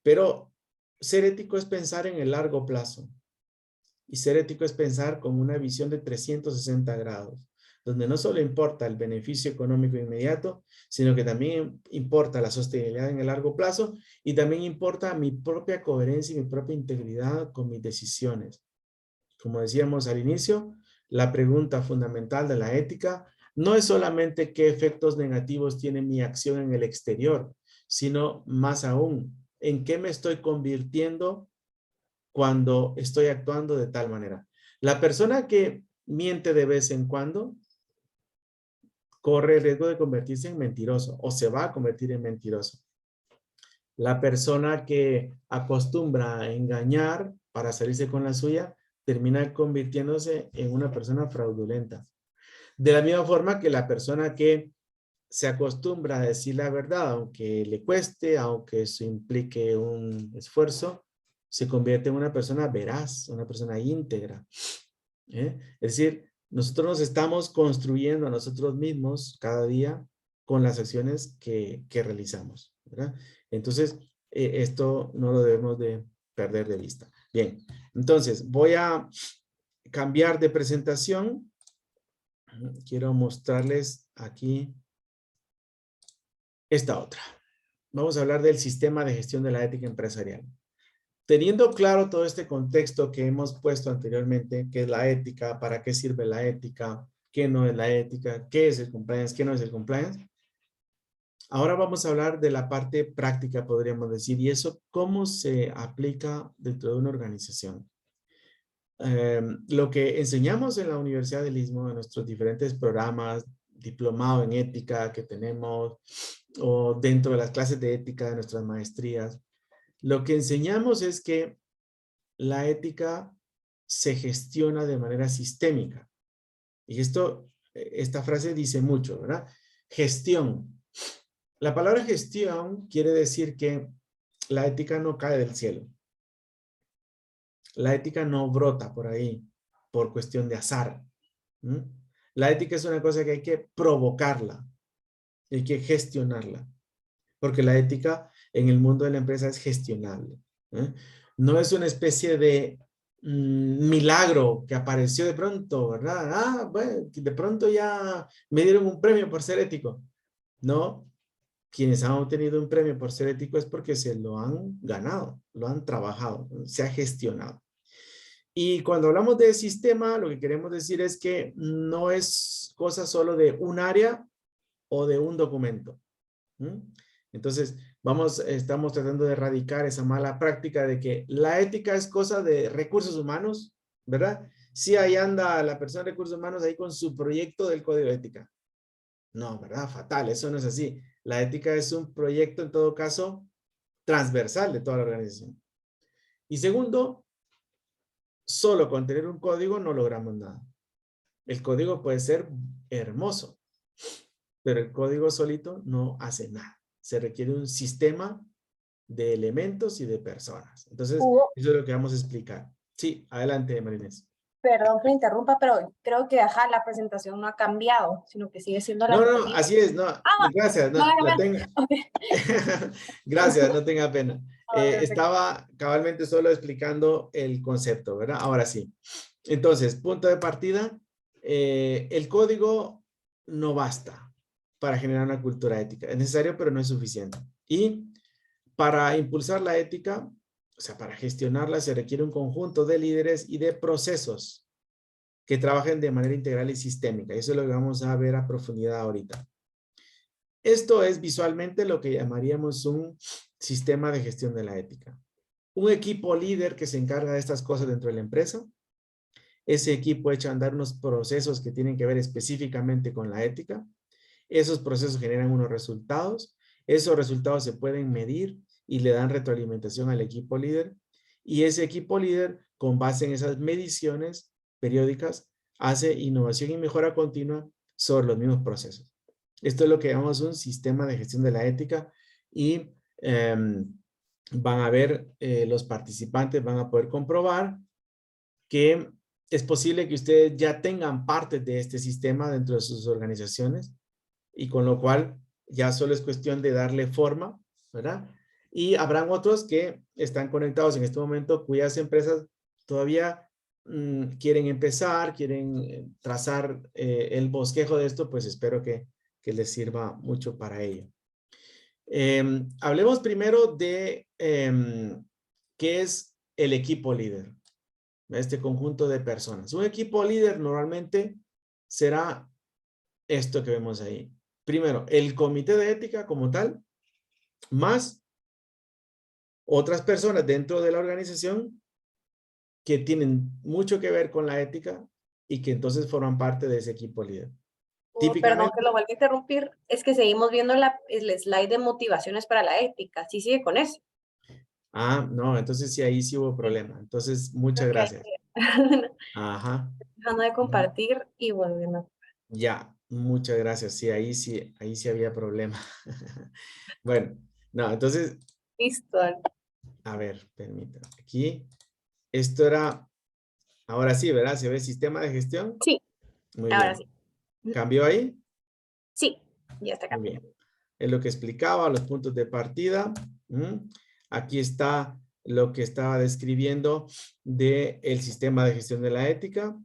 Pero ser ético es pensar en el largo plazo. Y ser ético es pensar con una visión de 360 grados, donde no solo importa el beneficio económico inmediato, sino que también importa la sostenibilidad en el largo plazo y también importa mi propia coherencia y mi propia integridad con mis decisiones. Como decíamos al inicio, la pregunta fundamental de la ética no es solamente qué efectos negativos tiene mi acción en el exterior, sino más aún, en qué me estoy convirtiendo cuando estoy actuando de tal manera. La persona que miente de vez en cuando corre el riesgo de convertirse en mentiroso o se va a convertir en mentiroso. La persona que acostumbra a engañar para salirse con la suya termina convirtiéndose en una persona fraudulenta. De la misma forma que la persona que se acostumbra a decir la verdad, aunque le cueste, aunque eso implique un esfuerzo, se convierte en una persona veraz, una persona íntegra. ¿Eh? Es decir, nosotros nos estamos construyendo a nosotros mismos cada día con las acciones que realizamos, ¿verdad? Entonces, esto no lo debemos de perder de vista. Bien, entonces voy a cambiar de presentación. Quiero mostrarles aquí esta otra. Vamos a hablar del sistema de gestión de la ética empresarial. Teniendo claro todo este contexto que hemos puesto anteriormente, qué es la ética, para qué sirve la ética, qué no es la ética, qué es el compliance, qué no es el compliance, ahora vamos a hablar de la parte práctica, podríamos decir, y eso cómo se aplica dentro de una organización. Lo que enseñamos en la Universidad del Istmo, en nuestros diferentes programas, diplomado en ética que tenemos, o dentro de las clases de ética de nuestras maestrías, lo que enseñamos es que la ética se gestiona de manera sistémica. Y esta frase dice mucho, ¿verdad? Gestión. La palabra gestión quiere decir que la ética no cae del cielo. La ética no brota por ahí por cuestión de azar. ¿Mm? La ética es una cosa que hay que provocarla, hay que gestionarla, porque la ética en el mundo de la empresa es gestionable. ¿Eh? No es una especie de milagro que apareció de pronto, ¿verdad? Ah, bueno, de pronto ya me dieron un premio por ser ético. No, quienes han obtenido un premio por ser ético es porque se lo han ganado, lo han trabajado, se ha gestionado. Y cuando hablamos de sistema, lo que queremos decir es que no es cosa solo de un área o de un documento. ¿Mm? Entonces, estamos tratando de erradicar esa mala práctica de que la ética es cosa de recursos humanos, ¿verdad? Sí, ahí anda la persona de recursos humanos ahí con su proyecto del código de ética. No, ¿verdad? Fatal, eso no es así. La ética es un proyecto, en todo caso, transversal de toda la organización. Y segundo, solo con tener un código no logramos nada. El código puede ser hermoso, pero el código solito no hace nada. Se requiere un sistema de elementos y de personas. Entonces, Hugo, eso es lo que vamos a explicar. Sí, adelante, Marinés. perdón que le interrumpa, pero creo que ajá, la presentación no ha cambiado, sino que sigue siendo la No, no, anterior. así es, no, Ah, gracias, no, no, no, la no. tengo. Ok. Gracias, no tenga pena. Ah, perfecto. Estaba cabalmente solo explicando el concepto, ¿verdad? Ahora sí. Entonces, punto de partida, el código no basta para generar una cultura ética. Es necesario, pero no es suficiente. Y para impulsar la ética, o sea, para gestionarla, se requiere un conjunto de líderes y de procesos que trabajen de manera integral y sistémica. Eso es lo que vamos a ver a profundidad ahorita. Esto es visualmente lo que llamaríamos un sistema de gestión de la ética. Un equipo líder que se encarga de estas cosas dentro de la empresa. Ese equipo echa a andar unos procesos que tienen que ver específicamente con la ética. Esos procesos generan unos resultados. Esos resultados se pueden medir y le dan retroalimentación al equipo líder. Y ese equipo líder, con base en esas mediciones periódicas, hace innovación y mejora continua sobre los mismos procesos. Esto es lo que llamamos un sistema de gestión de la ética y van a ver, los participantes van a poder comprobar que es posible que ustedes ya tengan parte de este sistema dentro de sus organizaciones y con lo cual ya solo es cuestión de darle forma, ¿verdad? Y habrán otros que están conectados en este momento cuyas empresas todavía quieren empezar, quieren trazar el bosquejo de esto, pues espero que les sirva mucho para ello. Hablemos primero de qué es el equipo líder, este conjunto de personas. Un equipo líder normalmente será esto que vemos ahí. Primero, el comité de ética como tal, más otras personas dentro de la organización que tienen mucho que ver con la ética y que entonces forman parte de ese equipo líder. Perdón que Típicamente, lo vuelva a interrumpir, es que seguimos viendo el slide de motivaciones para la ética. Sí, sigue con eso. no, entonces sí, ahí sí hubo Sí, problema. Entonces, muchas creo que hay gracias. que Ajá. dejando de Ujú. compartir y volviendo. Ya, muchas gracias. Sí, ahí sí había problema. Bueno, no, entonces, Listo. a ver, permítame. Aquí, esto era, ahora sí, ¿verdad? ¿Se ve sistema de gestión? Sí, Muy ahora bien. sí. ¿Cambió ahí? Sí, ya está Muy cambiando. bien. Es lo que explicaba, los puntos de partida. Aquí está lo que estaba describiendo del sistema de gestión de la ética,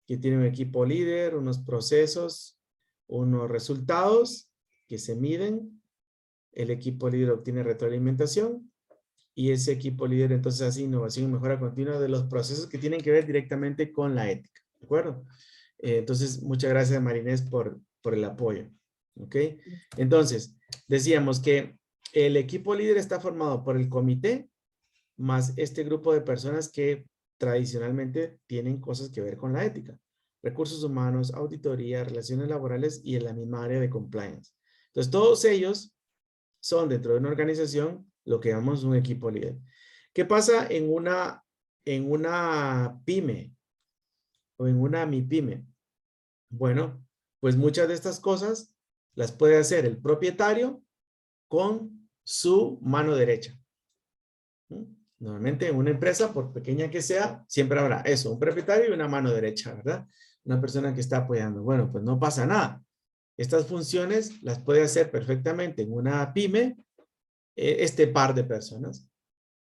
que tiene un equipo líder, unos procesos, unos resultados que se miden. El equipo líder obtiene retroalimentación y ese equipo líder entonces hace innovación y mejora continua de los procesos que tienen que ver directamente con la ética. ¿De acuerdo? Entonces, muchas gracias, Marinés, por el apoyo. ¿Ok? Entonces, decíamos que el equipo líder está formado por el comité más este grupo de personas que tradicionalmente tienen cosas que ver con la ética. Recursos humanos, auditoría, relaciones laborales y en la misma área de compliance. Entonces, todos ellos son dentro de una organización lo que llamamos un equipo líder. ¿Qué pasa en una pyme o en una MIPYME? Bueno, pues muchas de estas cosas las puede hacer el propietario con su mano derecha. Normalmente en una empresa, por pequeña que sea, siempre habrá eso, un propietario y una mano derecha, ¿verdad? Una persona que está apoyando. Bueno, pues no pasa nada. Estas funciones las puede hacer perfectamente en una pyme este par de personas,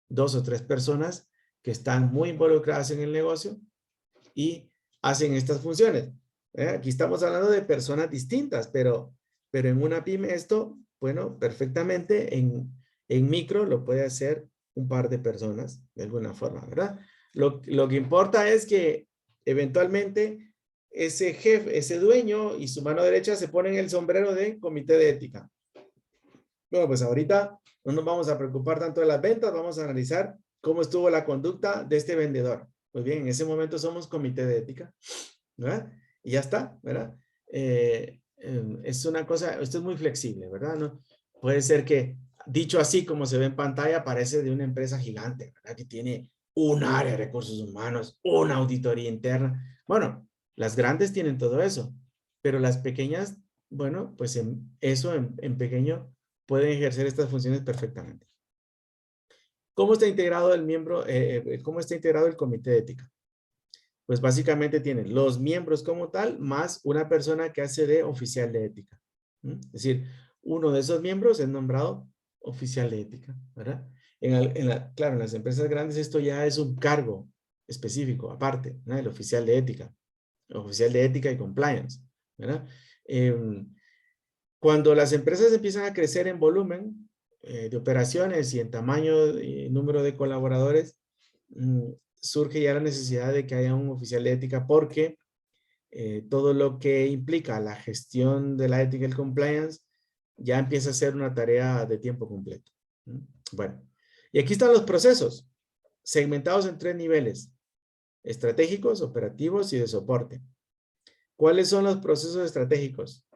2 o 3 personas que están muy involucradas en el negocio y hacen estas funciones. Aquí estamos hablando de personas distintas, pero en una pyme esto, bueno, perfectamente en micro lo puede hacer un par de personas de alguna forma, ¿verdad? Lo que importa es que eventualmente ese jefe, ese dueño y su mano derecha se ponen el sombrero de comité de ética. Bueno, pues ahorita no nos vamos a preocupar tanto de las ventas, vamos a analizar cómo estuvo la conducta de este vendedor. Pues bien, en ese momento somos comité de ética, ¿verdad? Y ya está, ¿verdad? Es una cosa, esto es muy flexible, ¿verdad? ¿No? Puede ser que, dicho así como se ve en pantalla, parece de una empresa gigante, ¿verdad? Que tiene un área de recursos humanos, una auditoría interna. Bueno, las grandes tienen todo eso, pero las pequeñas, bueno, pues en pequeño pueden ejercer estas funciones perfectamente. ¿Cómo está integrado el miembro, cómo está integrado el comité de ética? Pues básicamente tiene los miembros como tal, más una persona que hace de oficial de ética. Es decir, uno de esos miembros es nombrado oficial de ética, ¿verdad? Claro, en las empresas grandes esto ya es un cargo específico, aparte, ¿no? El oficial de ética y compliance, ¿verdad? Cuando las empresas empiezan a crecer en volumen de operaciones y en tamaño y número de colaboradores, surge ya la necesidad de que haya un oficial de ética porque todo lo que implica la gestión de la ética y el compliance ya empieza a ser una tarea de tiempo completo. Bueno, y aquí están los procesos, segmentados en 3 niveles, estratégicos, operativos y de soporte. ¿Cuáles son los procesos estratégicos?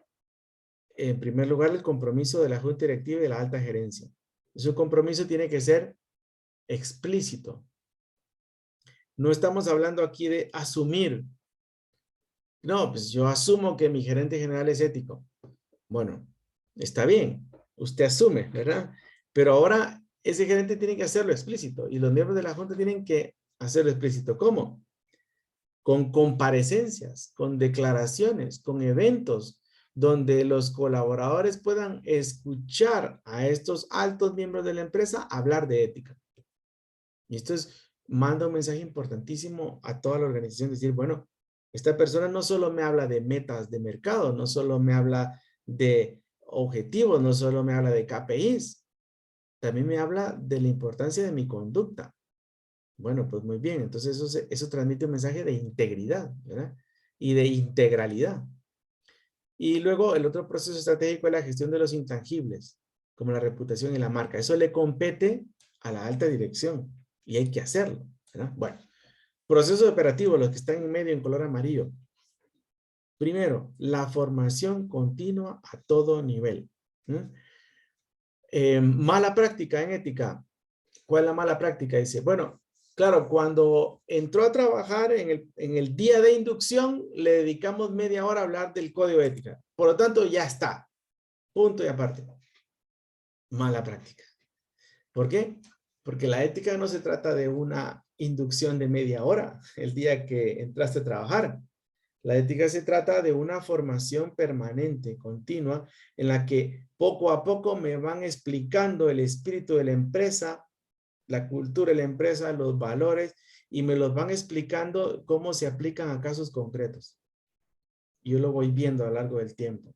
En primer lugar, el compromiso de la junta directiva y de la alta gerencia. Su compromiso tiene que ser explícito. No estamos hablando aquí de asumir. No, pues yo asumo que mi gerente general es ético. Bueno, está bien, usted asume, ¿verdad? Pero ahora ese gerente tiene que hacerlo explícito y los miembros de la junta tienen que hacerlo explícito. ¿Cómo? Con comparecencias, con declaraciones, con eventos donde los colaboradores puedan escuchar a estos altos miembros de la empresa hablar de ética. Y esto manda un mensaje importantísimo a toda la organización, decir, bueno, esta persona no solo me habla de metas de mercado, no solo me habla de objetivos, no solo me habla de KPIs, también me habla de la importancia de mi conducta. Bueno, pues muy bien, entonces eso transmite un mensaje de integridad, ¿verdad? Y de integralidad. Y luego el otro proceso estratégico es la gestión de los intangibles, como la reputación y la marca. Eso le compete a la alta dirección y hay que hacerlo, ¿verdad? Bueno, procesos operativos, los que están en medio en color amarillo. Primero, la formación continua a todo nivel. Mala práctica en ética. ¿Cuál es la mala práctica? Dice, bueno, Claro, cuando entró a trabajar en el día de inducción, le dedicamos media hora a hablar del código de ética. Por lo tanto, ya está. Punto y aparte. Mala práctica. ¿Por qué? Porque la ética no se trata de una inducción de media hora el día que entraste a trabajar. La ética se trata de una formación permanente, continua, en la que poco a poco me van explicando el espíritu de la empresa, la cultura de la empresa, los valores, y me los van explicando cómo se aplican a casos concretos. Yo lo voy viendo a lo largo del tiempo.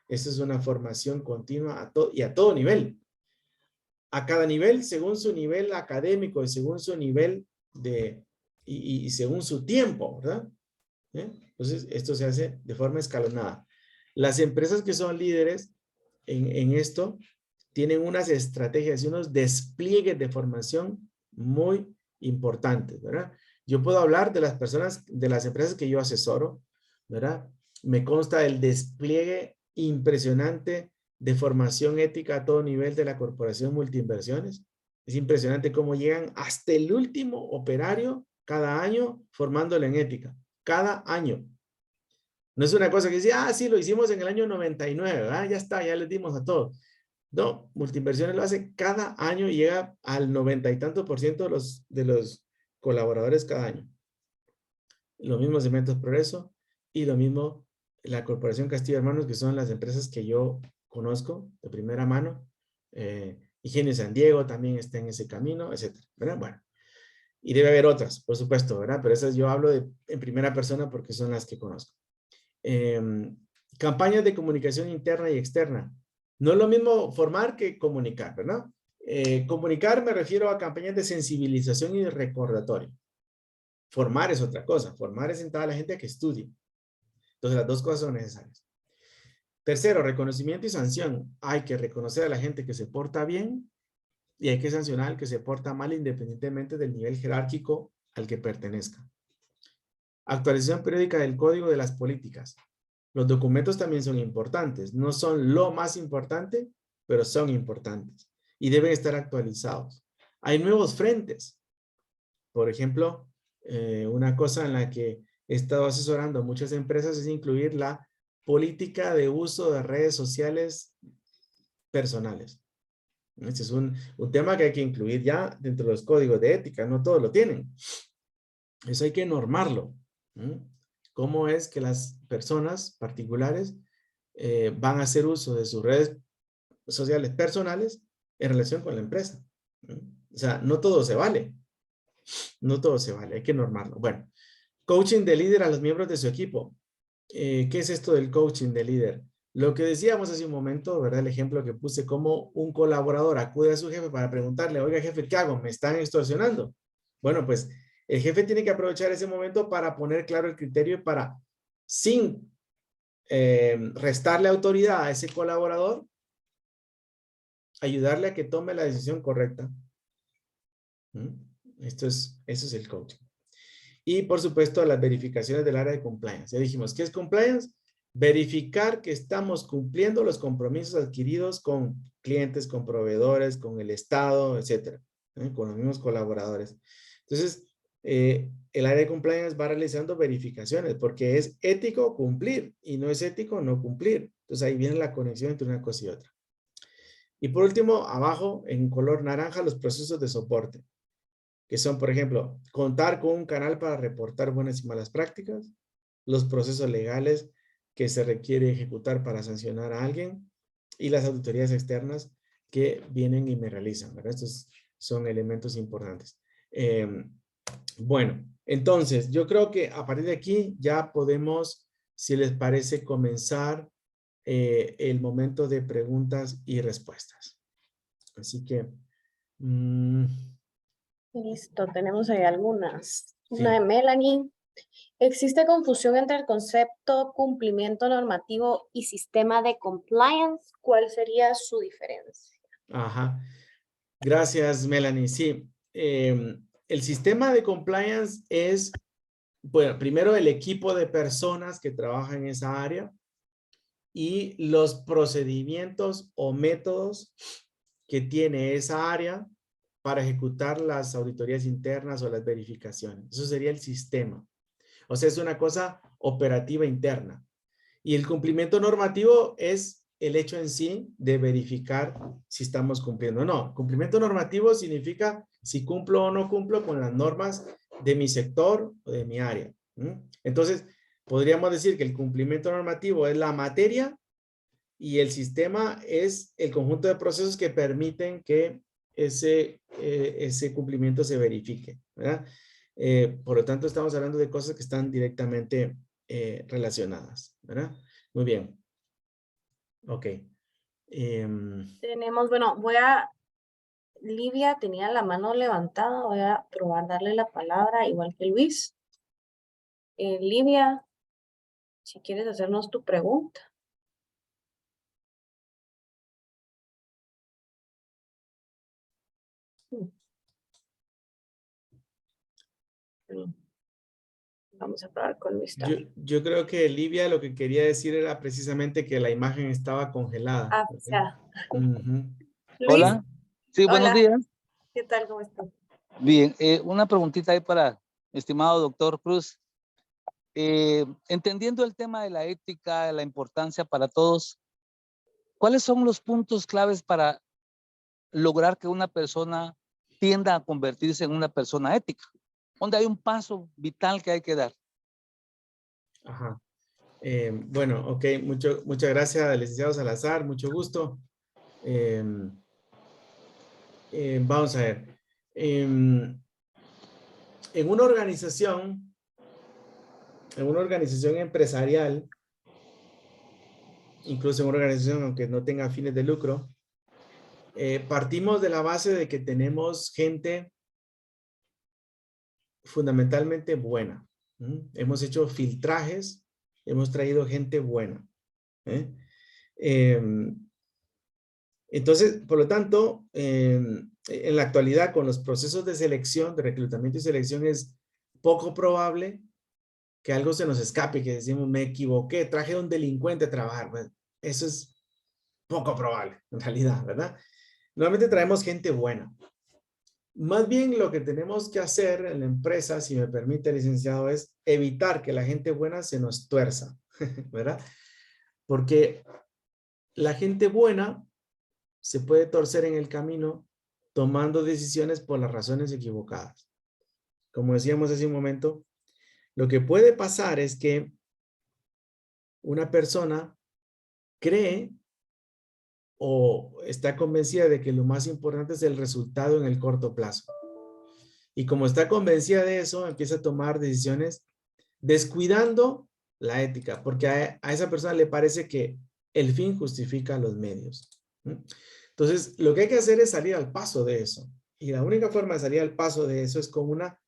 Esa es una formación continua y a todo nivel. A cada nivel, según su nivel académico y según su nivel y según su tiempo, ¿verdad? Entonces, esto se hace de forma escalonada. Las empresas que son líderes en esto tienen unas estrategias y unos despliegues de formación muy importantes, ¿verdad? Yo puedo hablar de las personas, de las empresas que yo asesoro, ¿verdad? Me consta el despliegue impresionante de formación ética a todo nivel de la corporación Multiinversiones. Es impresionante cómo llegan hasta el último operario cada año formándolo en ética. Cada año. No es una cosa que dice, ah, sí, lo hicimos en el año 99, ¿verdad? Ya está, ya les dimos a todos. No, Multiinversiones lo hace cada año y llega al 90 y tanto % de los colaboradores cada año. Lo mismo Cementos Progreso y lo mismo la Corporación Castillo Hermanos, que son las empresas que yo conozco de primera mano. Ingenio San Diego también está en ese camino, etcétera, ¿verdad? Bueno, y debe haber otras, por supuesto, ¿verdad? Pero esas yo hablo en primera persona porque son las que conozco. Campañas de comunicación interna y externa. No es lo mismo formar que comunicar, ¿verdad? Comunicar me refiero a campañas de sensibilización y de recordatorio. Formar es otra cosa. Formar es sentar a la gente a que estudie. Entonces, las dos cosas son necesarias. Tercero, reconocimiento y sanción. Hay que reconocer a la gente que se porta bien y hay que sancionar al que se porta mal independientemente del nivel jerárquico al que pertenezca. Actualización periódica del código de las políticas. Los documentos también son importantes. No son lo más importante, pero son importantes y deben estar actualizados. Hay nuevos frentes. Por ejemplo, una cosa en la que he estado asesorando a muchas empresas es incluir la política de uso de redes sociales personales. Este es un tema que hay que incluir ya dentro de los códigos de ética. No todos lo tienen. Eso hay que normarlo. ¿Cómo es que las personas particulares van a hacer uso de sus redes sociales personales en relación con la empresa? O sea, no todo se vale. No todo se vale, hay que normarlo. Bueno, coaching de líder a los miembros de su equipo. ¿Qué es esto del coaching de líder? Lo que decíamos hace un momento, ¿verdad? El ejemplo que puse, cómo un colaborador acude a su jefe para preguntarle, oiga jefe, ¿qué hago? ¿Me están extorsionando? Bueno, pues el jefe tiene que aprovechar ese momento para poner claro el criterio y para, sin restarle autoridad a ese colaborador, ayudarle a que tome la decisión correcta. Eso es el coaching. Y por supuesto, las verificaciones del área de compliance. Ya dijimos, ¿qué es compliance? Verificar que estamos cumpliendo los compromisos adquiridos con clientes, con proveedores, con el Estado, etcétera, con los mismos colaboradores. Entonces, el área de compliance va realizando verificaciones porque es ético cumplir y no es ético no cumplir. Entonces, ahí viene la conexión entre una cosa y otra. Y por último, abajo, en color naranja, los procesos de soporte, que son, por ejemplo, contar con un canal para reportar buenas y malas prácticas, los procesos legales que se requiere ejecutar para sancionar a alguien y las auditorías externas que vienen y me realizan, ¿verdad? Estos son elementos importantes. Bueno, entonces, yo creo que a partir de aquí ya podemos, si les parece, comenzar el momento de preguntas y respuestas. Así que... Listo, tenemos ahí algunas. sí. Una de Melanie. ¿Existe confusión entre el concepto cumplimiento normativo y sistema de compliance? ¿Cuál sería su diferencia? Ajá. Gracias, Melanie. Sí, el sistema de compliance es, bueno, primero el equipo de personas que trabajan en esa área y los procedimientos o métodos que tiene esa área para ejecutar las auditorías internas o las verificaciones. Eso sería el sistema. O sea, es una cosa operativa interna. Y el cumplimiento normativo es el hecho en sí de verificar si estamos cumpliendo o no. Cumplimiento normativo significa si cumplo o no cumplo con las normas de mi sector o de mi área. Entonces, podríamos decir que el cumplimiento normativo es la materia y el sistema es el conjunto de procesos que permiten que ese cumplimiento se verifique, ¿verdad? Por lo tanto, estamos hablando de cosas que están directamente relacionadas, ¿verdad? Muy bien. Ok. Tenemos, bueno, Livia tenía la mano levantada, voy a probar darle la palabra, igual que Luis. Livia, si quieres hacernos tu pregunta. Vamos a probar con Luis también. Yo creo que Livia lo que quería decir era precisamente que la imagen estaba congelada. Ah, o sea, Ujú. Luis, Hola. Sí, buenos hola, días. ¿qué tal? ¿Cómo estás? Bien, una preguntita ahí para mi estimado doctor Cruz. Entendiendo el tema de la ética, de la importancia para todos, ¿cuáles son los puntos claves para lograr que una persona tienda a convertirse en una persona ética? ¿Dónde hay un paso vital que hay que dar? Ajá. Bueno, ok, muchas gracias, licenciado Salazar, mucho gusto. Vamos a ver. En una organización empresarial, incluso en una organización aunque no tenga fines de lucro, partimos de la base de que tenemos gente fundamentalmente buena. Hemos hecho filtrajes, hemos traído gente buena. ¿eh? Entonces, por lo tanto, en la actualidad con los procesos de selección, de reclutamiento y selección, es poco probable que algo se nos escape, que decimos, me equivoqué, traje a un delincuente a trabajar. Pues, eso es poco probable, en realidad, ¿verdad? Normalmente traemos gente buena. Más bien lo que tenemos que hacer en la empresa, si me permite, licenciado, es evitar que la gente buena se nos tuerza, ¿verdad? Porque la gente buena se puede torcer en el camino tomando decisiones por las razones equivocadas. Como decíamos hace un momento, lo que puede pasar es que una persona cree o está convencida de que lo más importante es el resultado en el corto plazo. Y como está convencida de eso, empieza a tomar decisiones descuidando la ética, porque a esa persona le parece que el fin justifica los medios. Entonces, lo que hay que hacer es salir al paso de eso. Y la única forma de salir al paso de eso es con una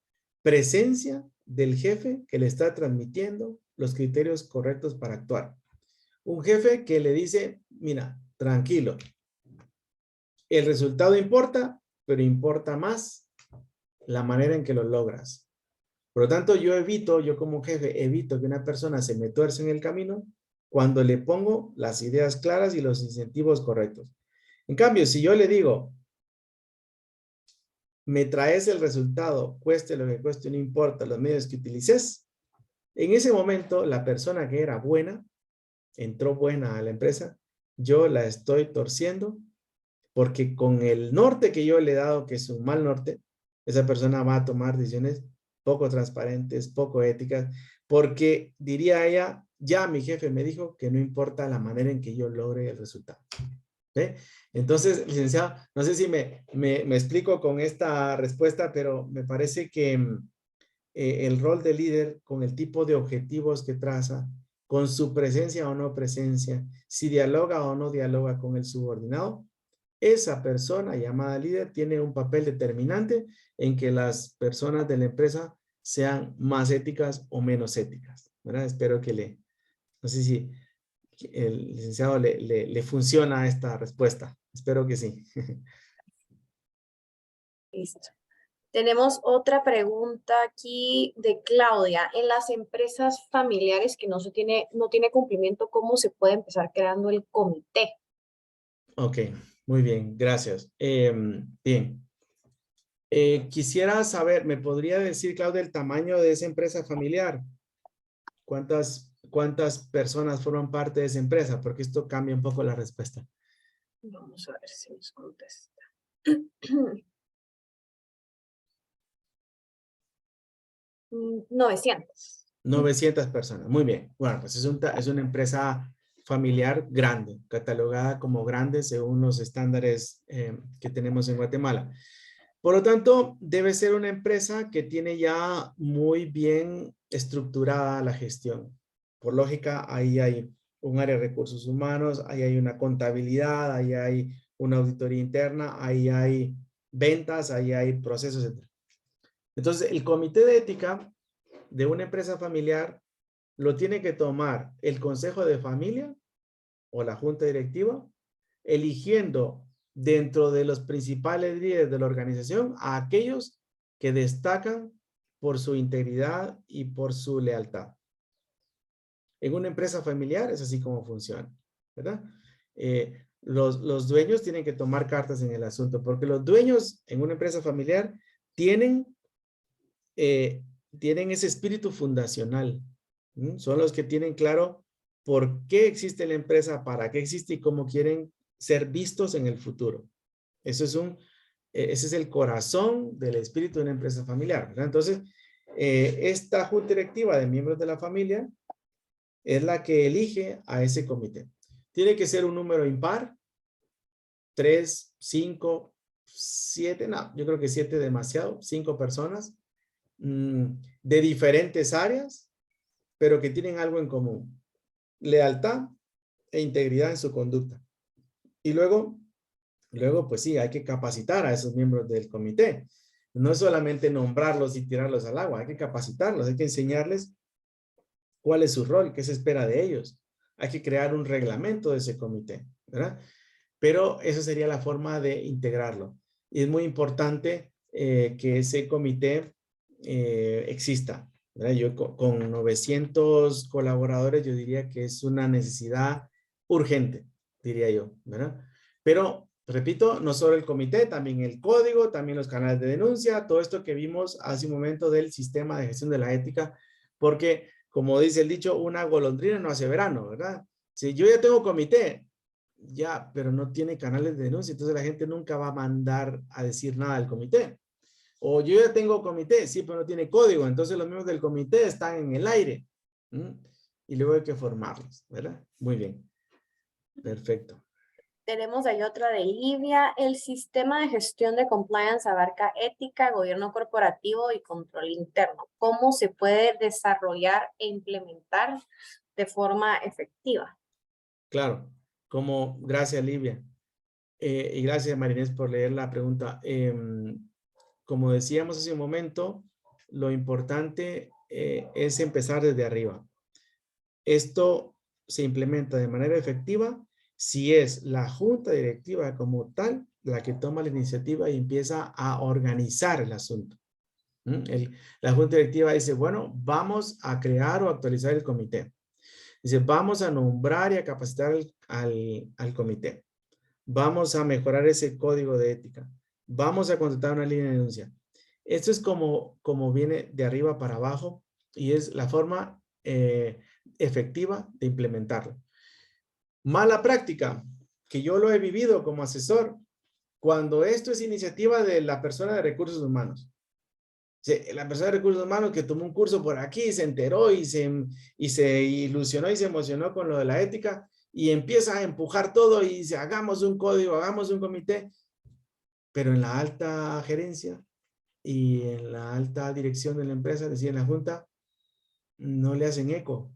presencia del jefe que le está transmitiendo los criterios correctos para actuar. Un jefe que le dice, mira, tranquilo, el resultado importa, pero importa más la manera en que lo logras. Por lo tanto, yo como jefe evito que una persona se me tuerce en el camino cuando le pongo las ideas claras y los incentivos correctos. En cambio, si yo le digo, me traes el resultado, cueste lo que cueste, no importa los medios que utilices, en ese momento la persona que era buena, entró buena a la empresa, yo la estoy torciendo porque con el norte que yo le he dado, que es un mal norte, esa persona va a tomar decisiones poco transparentes, poco éticas, porque diría ella, ya mi jefe me dijo que no importa la manera en que yo logre el resultado. ¿Sí? Entonces, licenciado, no sé si me explico con esta respuesta, pero me parece que el rol de líder con el tipo de objetivos que traza, con su presencia o no presencia, si dialoga o no dialoga con el subordinado, esa persona llamada líder tiene un papel determinante en que las personas de la empresa sean más éticas o menos éticas, ¿verdad? Espero que no sé si el licenciado le funciona esta respuesta. Espero que sí. Listo. Tenemos otra pregunta aquí de Claudia. En las empresas familiares que no tiene cumplimiento, ¿cómo se puede empezar creando el comité? Ok, muy bien, gracias. Bien. Quisiera saber, ¿me podría decir, Claudia, el tamaño de esa empresa familiar? ¿Cuántas personas forman parte de esa empresa? Porque esto cambia un poco la respuesta. Vamos a ver si nos contesta. 900. 900 personas. Muy bien. Bueno, pues es una empresa familiar grande, catalogada como grande según los estándares que tenemos en Guatemala. Por lo tanto, debe ser una empresa que tiene ya muy bien estructurada la gestión. Por lógica, ahí hay un área de recursos humanos, ahí hay una contabilidad, ahí hay una auditoría interna, ahí hay ventas, ahí hay procesos, etc. Entonces, el comité de ética de una empresa familiar lo tiene que tomar el consejo de familia o la junta directiva, eligiendo dentro de los principales líderes de la organización a aquellos que destacan por su integridad y por su lealtad. En una empresa familiar es así como funciona, ¿verdad? Los dueños tienen que tomar cartas en el asunto, porque los dueños en una empresa familiar tienen ese espíritu fundacional. Son los que tienen claro por qué existe la empresa, para qué existe y cómo quieren ser vistos en el futuro. Ese es el corazón del espíritu de una empresa familiar, ¿verdad? Entonces, esta junta directiva de miembros de la familia es la que elige a ese comité. Tiene que ser un número impar, 3, 5, 7, no, yo creo que 7 es demasiado, 5 personas de diferentes áreas, pero que tienen algo en común: lealtad e integridad en su conducta. Y luego, pues sí, hay que capacitar a esos miembros del comité. No es solamente nombrarlos y tirarlos al agua, hay que capacitarlos, hay que enseñarles cuál es su rol, qué se espera de ellos. Hay que crear un reglamento de ese comité, ¿verdad? Pero esa sería la forma de integrarlo. Y es muy importante que ese comité exista, ¿verdad? Yo con 900 colaboradores, yo diría que es una necesidad urgente, diría yo, ¿verdad? Pero, repito, no solo el comité, también el código, también los canales de denuncia, todo esto que vimos hace un momento del sistema de gestión de la ética, porque, como dice el dicho, una golondrina no hace verano, ¿verdad? Si yo ya tengo comité, ya, pero no tiene canales de denuncia, entonces la gente nunca va a mandar a decir nada al comité. O yo ya tengo comité, sí, pero no tiene código, entonces los miembros del comité están en el aire. Y luego hay que formarlos, ¿verdad? Muy bien. Perfecto. Tenemos ahí otra de Livia. El sistema de gestión de compliance abarca ética, gobierno corporativo y control interno. ¿Cómo se puede desarrollar e implementar de forma efectiva? Claro, gracias, Livia. Y gracias, Marinés, por leer la pregunta. Como decíamos hace un momento, lo importante es empezar desde arriba. Esto se implementa de manera efectiva si es la junta directiva como tal la que toma la iniciativa y empieza a organizar el asunto. La junta directiva dice, bueno, vamos a crear o actualizar el comité. Dice, vamos a nombrar y a capacitar al comité. Vamos a mejorar ese código de ética. Vamos a contratar una línea de denuncia. Esto es como viene de arriba para abajo y es la forma efectiva de implementarlo. Mala práctica, que yo lo he vivido como asesor, cuando esto es iniciativa de la persona de recursos humanos. La persona de recursos humanos que tomó un curso por aquí, se enteró y se ilusionó y se emocionó con lo de la ética y empieza a empujar todo y dice, hagamos un código, hagamos un comité. Pero en la alta gerencia y en la alta dirección de la empresa, es decir, en la junta, no le hacen eco.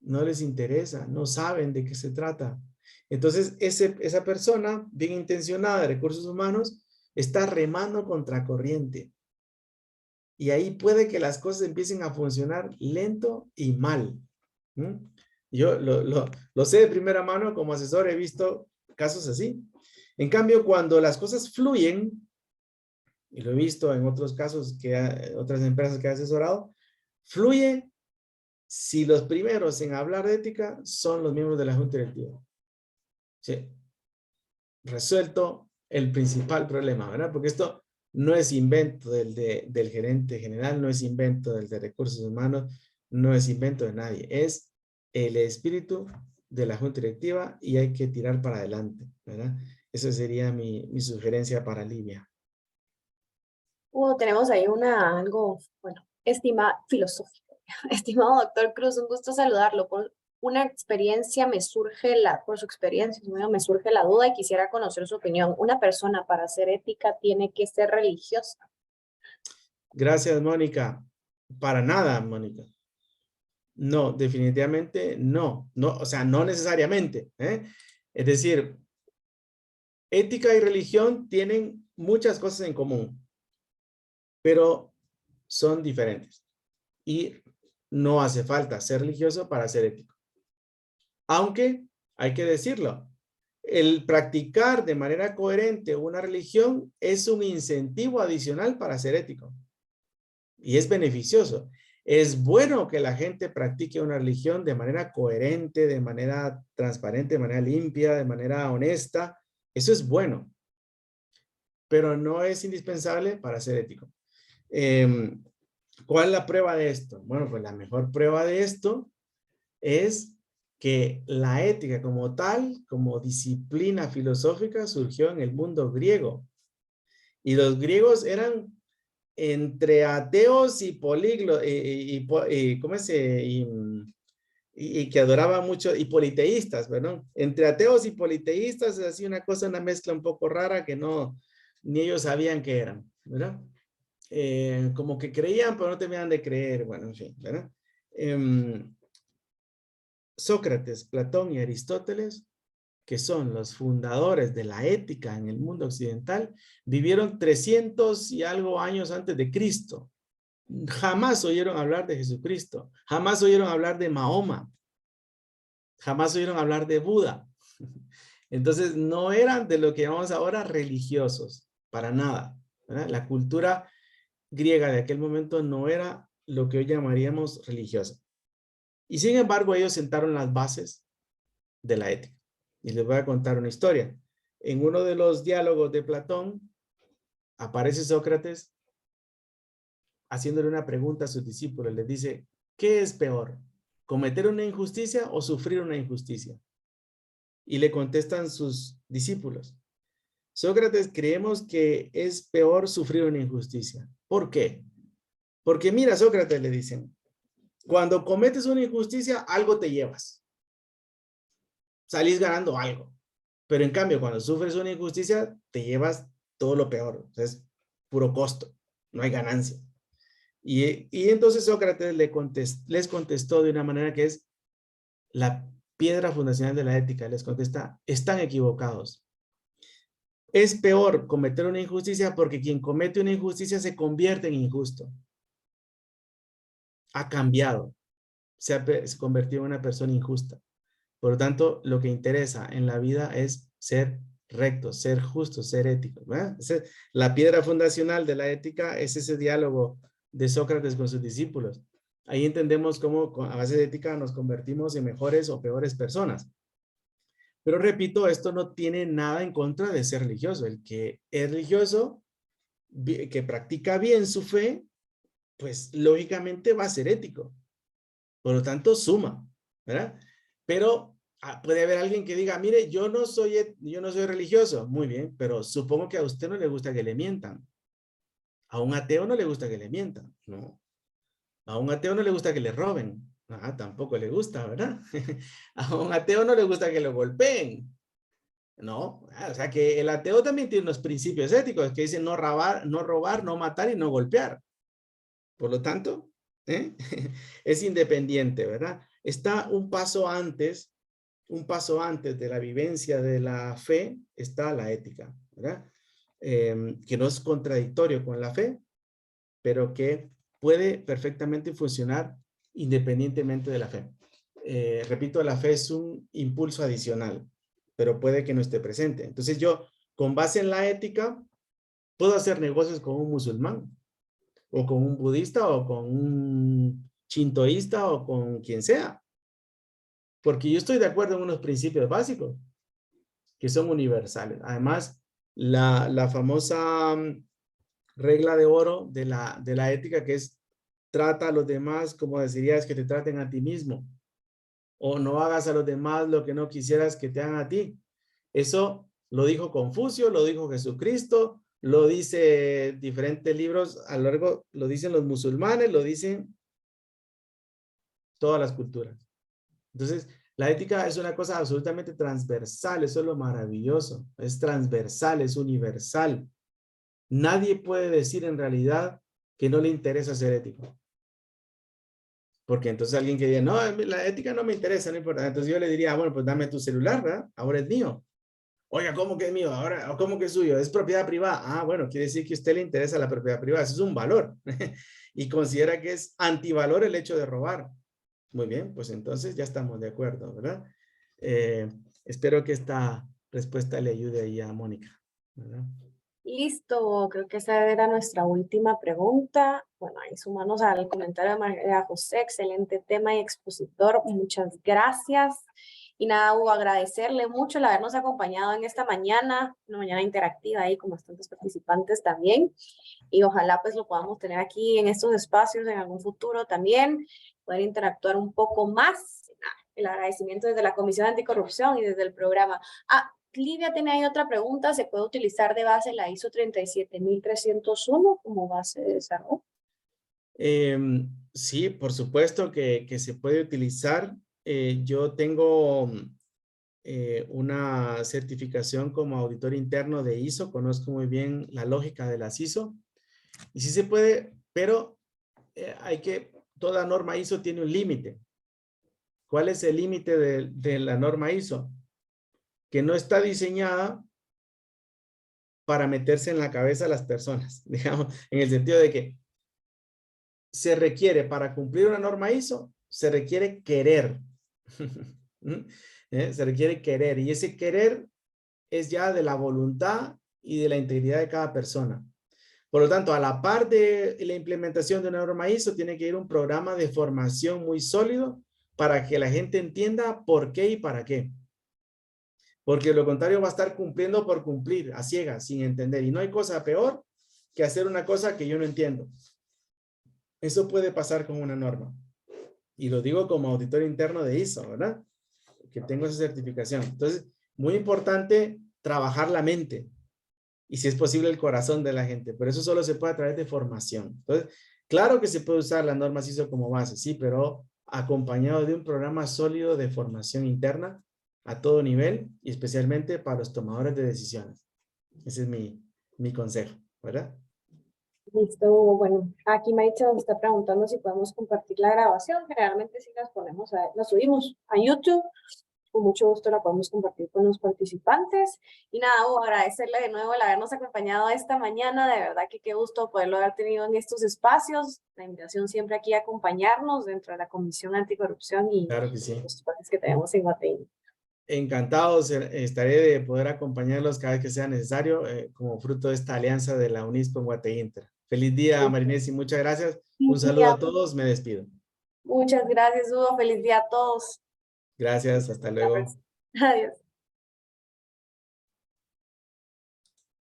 No les interesa, no saben de qué se trata. Entonces, esa persona bien intencionada de recursos humanos está remando contra corriente. Y ahí puede que las cosas empiecen a funcionar lento y mal. Yo lo sé de primera mano, como asesor he visto casos así. En cambio, cuando las cosas fluyen, y lo he visto en otros casos, otras empresas que he asesorado, fluye si los primeros en hablar de ética son los miembros de la junta directiva. Sí. Resuelto el principal problema, ¿verdad? Porque esto No es invento del gerente general, no es invento del de recursos humanos, no es invento de nadie. Es el espíritu de la junta directiva y hay que tirar para adelante, ¿verdad? Esa sería mi sugerencia para Livia. Tenemos ahí algo, bueno, filosófico. Estimado doctor Cruz, un gusto saludarlo. Por su experiencia, me surge la duda y quisiera conocer su opinión. ¿Una persona para ser ética tiene que ser religiosa? Gracias, Mónica. Para nada, Mónica. No, definitivamente no. No, o sea, no necesariamente, ¿eh? Es decir, ética y religión tienen muchas cosas en común, pero son diferentes. Y no hace falta ser religioso para ser ético. Aunque, hay que decirlo, el practicar de manera coherente una religión es un incentivo adicional para ser ético. Y es beneficioso. Es bueno que la gente practique una religión de manera coherente, de manera transparente, de manera limpia, de manera honesta. Eso es bueno, pero no es indispensable para ser ético. ¿Cuál es la prueba de esto? Bueno, pues la mejor prueba de esto es que la ética como tal, como disciplina filosófica, surgió en el mundo griego. Y los griegos eran entre ateos y políglotas, y que adoraban mucho, y politeístas, ¿verdad? Entre ateos y politeístas es así una cosa, una mezcla un poco rara que no, ni ellos sabían qué eran, ¿verdad? Como que creían, pero no terminaban de creer, bueno, en fin, ¿verdad? Sócrates, Platón y Aristóteles, que son los fundadores de la ética en el mundo occidental, vivieron 300 y algo años antes de Cristo. Jamás oyeron hablar de Jesucristo, jamás oyeron hablar de Mahoma, jamás oyeron hablar de Buda. Entonces no eran de lo que llamamos ahora religiosos, para nada, ¿verdad? La cultura griega de aquel momento no era lo que hoy llamaríamos religiosa. Y sin embargo ellos sentaron las bases de la ética. Y les voy a contar una historia. En uno de los diálogos de Platón aparece Sócrates haciéndole una pregunta a sus discípulos. Les dice, ¿qué es peor? ¿Cometer una injusticia o sufrir una injusticia? Y le contestan sus discípulos. Sócrates, creemos que es peor sufrir una injusticia. ¿Por qué? Porque mira, Sócrates, le dicen, cuando cometes una injusticia, algo te llevas. Salís ganando algo. Pero en cambio, cuando sufres una injusticia, te llevas todo lo peor. O sea, es puro costo. No hay ganancia. Y entonces Sócrates les contestó de una manera que es la piedra fundacional de la ética. Les contesta, están equivocados. Es peor cometer una injusticia porque quien comete una injusticia se convierte en injusto. Ha cambiado. Se convertido en una persona injusta. Por lo tanto, lo que interesa en la vida es ser recto, ser justo, ser ético. La piedra fundacional de la ética es ese diálogo de Sócrates con sus discípulos. Ahí entendemos cómo a base de ética nos convertimos en mejores o peores personas. Pero repito, esto no tiene nada en contra de ser religioso. El que es religioso, que practica bien su fe, pues lógicamente va a ser ético. Por lo tanto, suma, ¿verdad? Pero puede haber alguien que diga, mire, yo no soy religioso. Muy bien, pero supongo que a usted no le gusta que le mientan. A un ateo no le gusta que le mientan, ¿no? A un ateo no le gusta que le roben. Tampoco le gusta, ¿verdad? A un ateo no le gusta que lo golpeen. No, o sea que el ateo también tiene unos principios éticos que dicen no robar, no matar y no golpear. Por lo tanto, es independiente, ¿verdad? Está un paso antes de la vivencia de la fe, está la ética, ¿verdad? Que no es contradictorio con la fe, pero que puede perfectamente funcionar independientemente de la fe. Repito, la fe es un impulso adicional, pero puede que no esté presente. Entonces yo, con base en la ética, puedo hacer negocios con un musulmán, o con un budista, o con un shintoísta, o con quien sea. Porque yo estoy de acuerdo en unos principios básicos que son universales. Además, la famosa regla de oro de la ética, que es trata a los demás como desearías que te traten a ti mismo. O no hagas a los demás lo que no quisieras que te hagan a ti. Eso lo dijo Confucio, lo dijo Jesucristo, lo dice diferentes libros a lo largo, lo dicen los musulmanes, lo dicen todas las culturas. Entonces, la ética es una cosa absolutamente transversal, eso es lo maravilloso, es transversal, es universal. Nadie puede decir en realidad que no le interesa ser ético. Porque entonces alguien que diga, no, la ética no me interesa, no importa. Entonces yo le diría, bueno, pues dame tu celular, ¿verdad? Ahora es mío. Oiga, ¿cómo que es mío? Ahora, ¿cómo que es suyo? Es propiedad privada. Ah, bueno, quiere decir que a usted le interesa la propiedad privada. Eso es un valor. Y considera que es antivalor el hecho de robar. Muy bien, pues entonces ya estamos de acuerdo, ¿verdad? Espero que esta respuesta le ayude ahí a Mónica, ¿verdad? Listo, creo que esa era nuestra última pregunta. Bueno, ahí sumamos al comentario de María José, excelente tema y expositor, muchas gracias. Y nada, Hugo, agradecerle mucho el habernos acompañado en esta mañana, una mañana interactiva ahí con bastantes participantes también. Y ojalá pues lo podamos tener aquí en estos espacios en algún futuro también, poder interactuar un poco más. El agradecimiento desde la Comisión Anticorrupción y desde el programa. Livia tiene ahí otra pregunta. ¿Se puede utilizar de base la ISO 37301 como base de desarrollo? Sí, por supuesto que se puede utilizar. Yo tengo una certificación como auditor interno de ISO. Conozco muy bien la lógica de las ISO. Y sí se puede, pero toda norma ISO tiene un límite. ¿Cuál es el límite de la norma ISO? Que no está diseñada para meterse en la cabeza a las personas, digamos, en el sentido de que se requiere, para cumplir una norma ISO, se requiere querer. Se requiere querer, y ese querer es ya de la voluntad y de la integridad de cada persona. Por lo tanto, a la par de la implementación de una norma ISO, tiene que ir un programa de formación muy sólido para que la gente entienda por qué y para qué. Porque lo contrario va a estar cumpliendo por cumplir, a ciegas, sin entender. Y no hay cosa peor que hacer una cosa que yo no entiendo. Eso puede pasar con una norma. Y lo digo como auditor interno de ISO, ¿verdad? Que tengo esa certificación. Entonces, muy importante trabajar la mente. Y si es posible el corazón de la gente. Pero eso solo se puede a través de formación. Entonces, claro que se puede usar las normas ISO como base, sí, pero acompañado de un programa sólido de formación interna a todo nivel y especialmente para los tomadores de decisiones. Ese es mi consejo, ¿verdad? Listo, bueno, aquí Maritza nos está preguntando si podemos compartir la grabación. Generalmente sí la subimos a YouTube. Con mucho gusto la podemos compartir con los participantes. Y nada, Hugo, agradecerle de nuevo el habernos acompañado esta mañana. De verdad que qué gusto poderlo haber tenido en estos espacios. La invitación siempre aquí a acompañarnos dentro de la Comisión Anticorrupción y Claro que sí. los espacios que tenemos en Guatemala. Encantados estaré de poder acompañarlos cada vez que sea necesario como fruto de esta alianza de la UNISPO en Guatemala. Feliz día, Marinés, y muchas gracias. Un saludo a todos. Me despido. Muchas gracias, Hugo. Feliz día a todos. Gracias. Hasta luego. Adiós.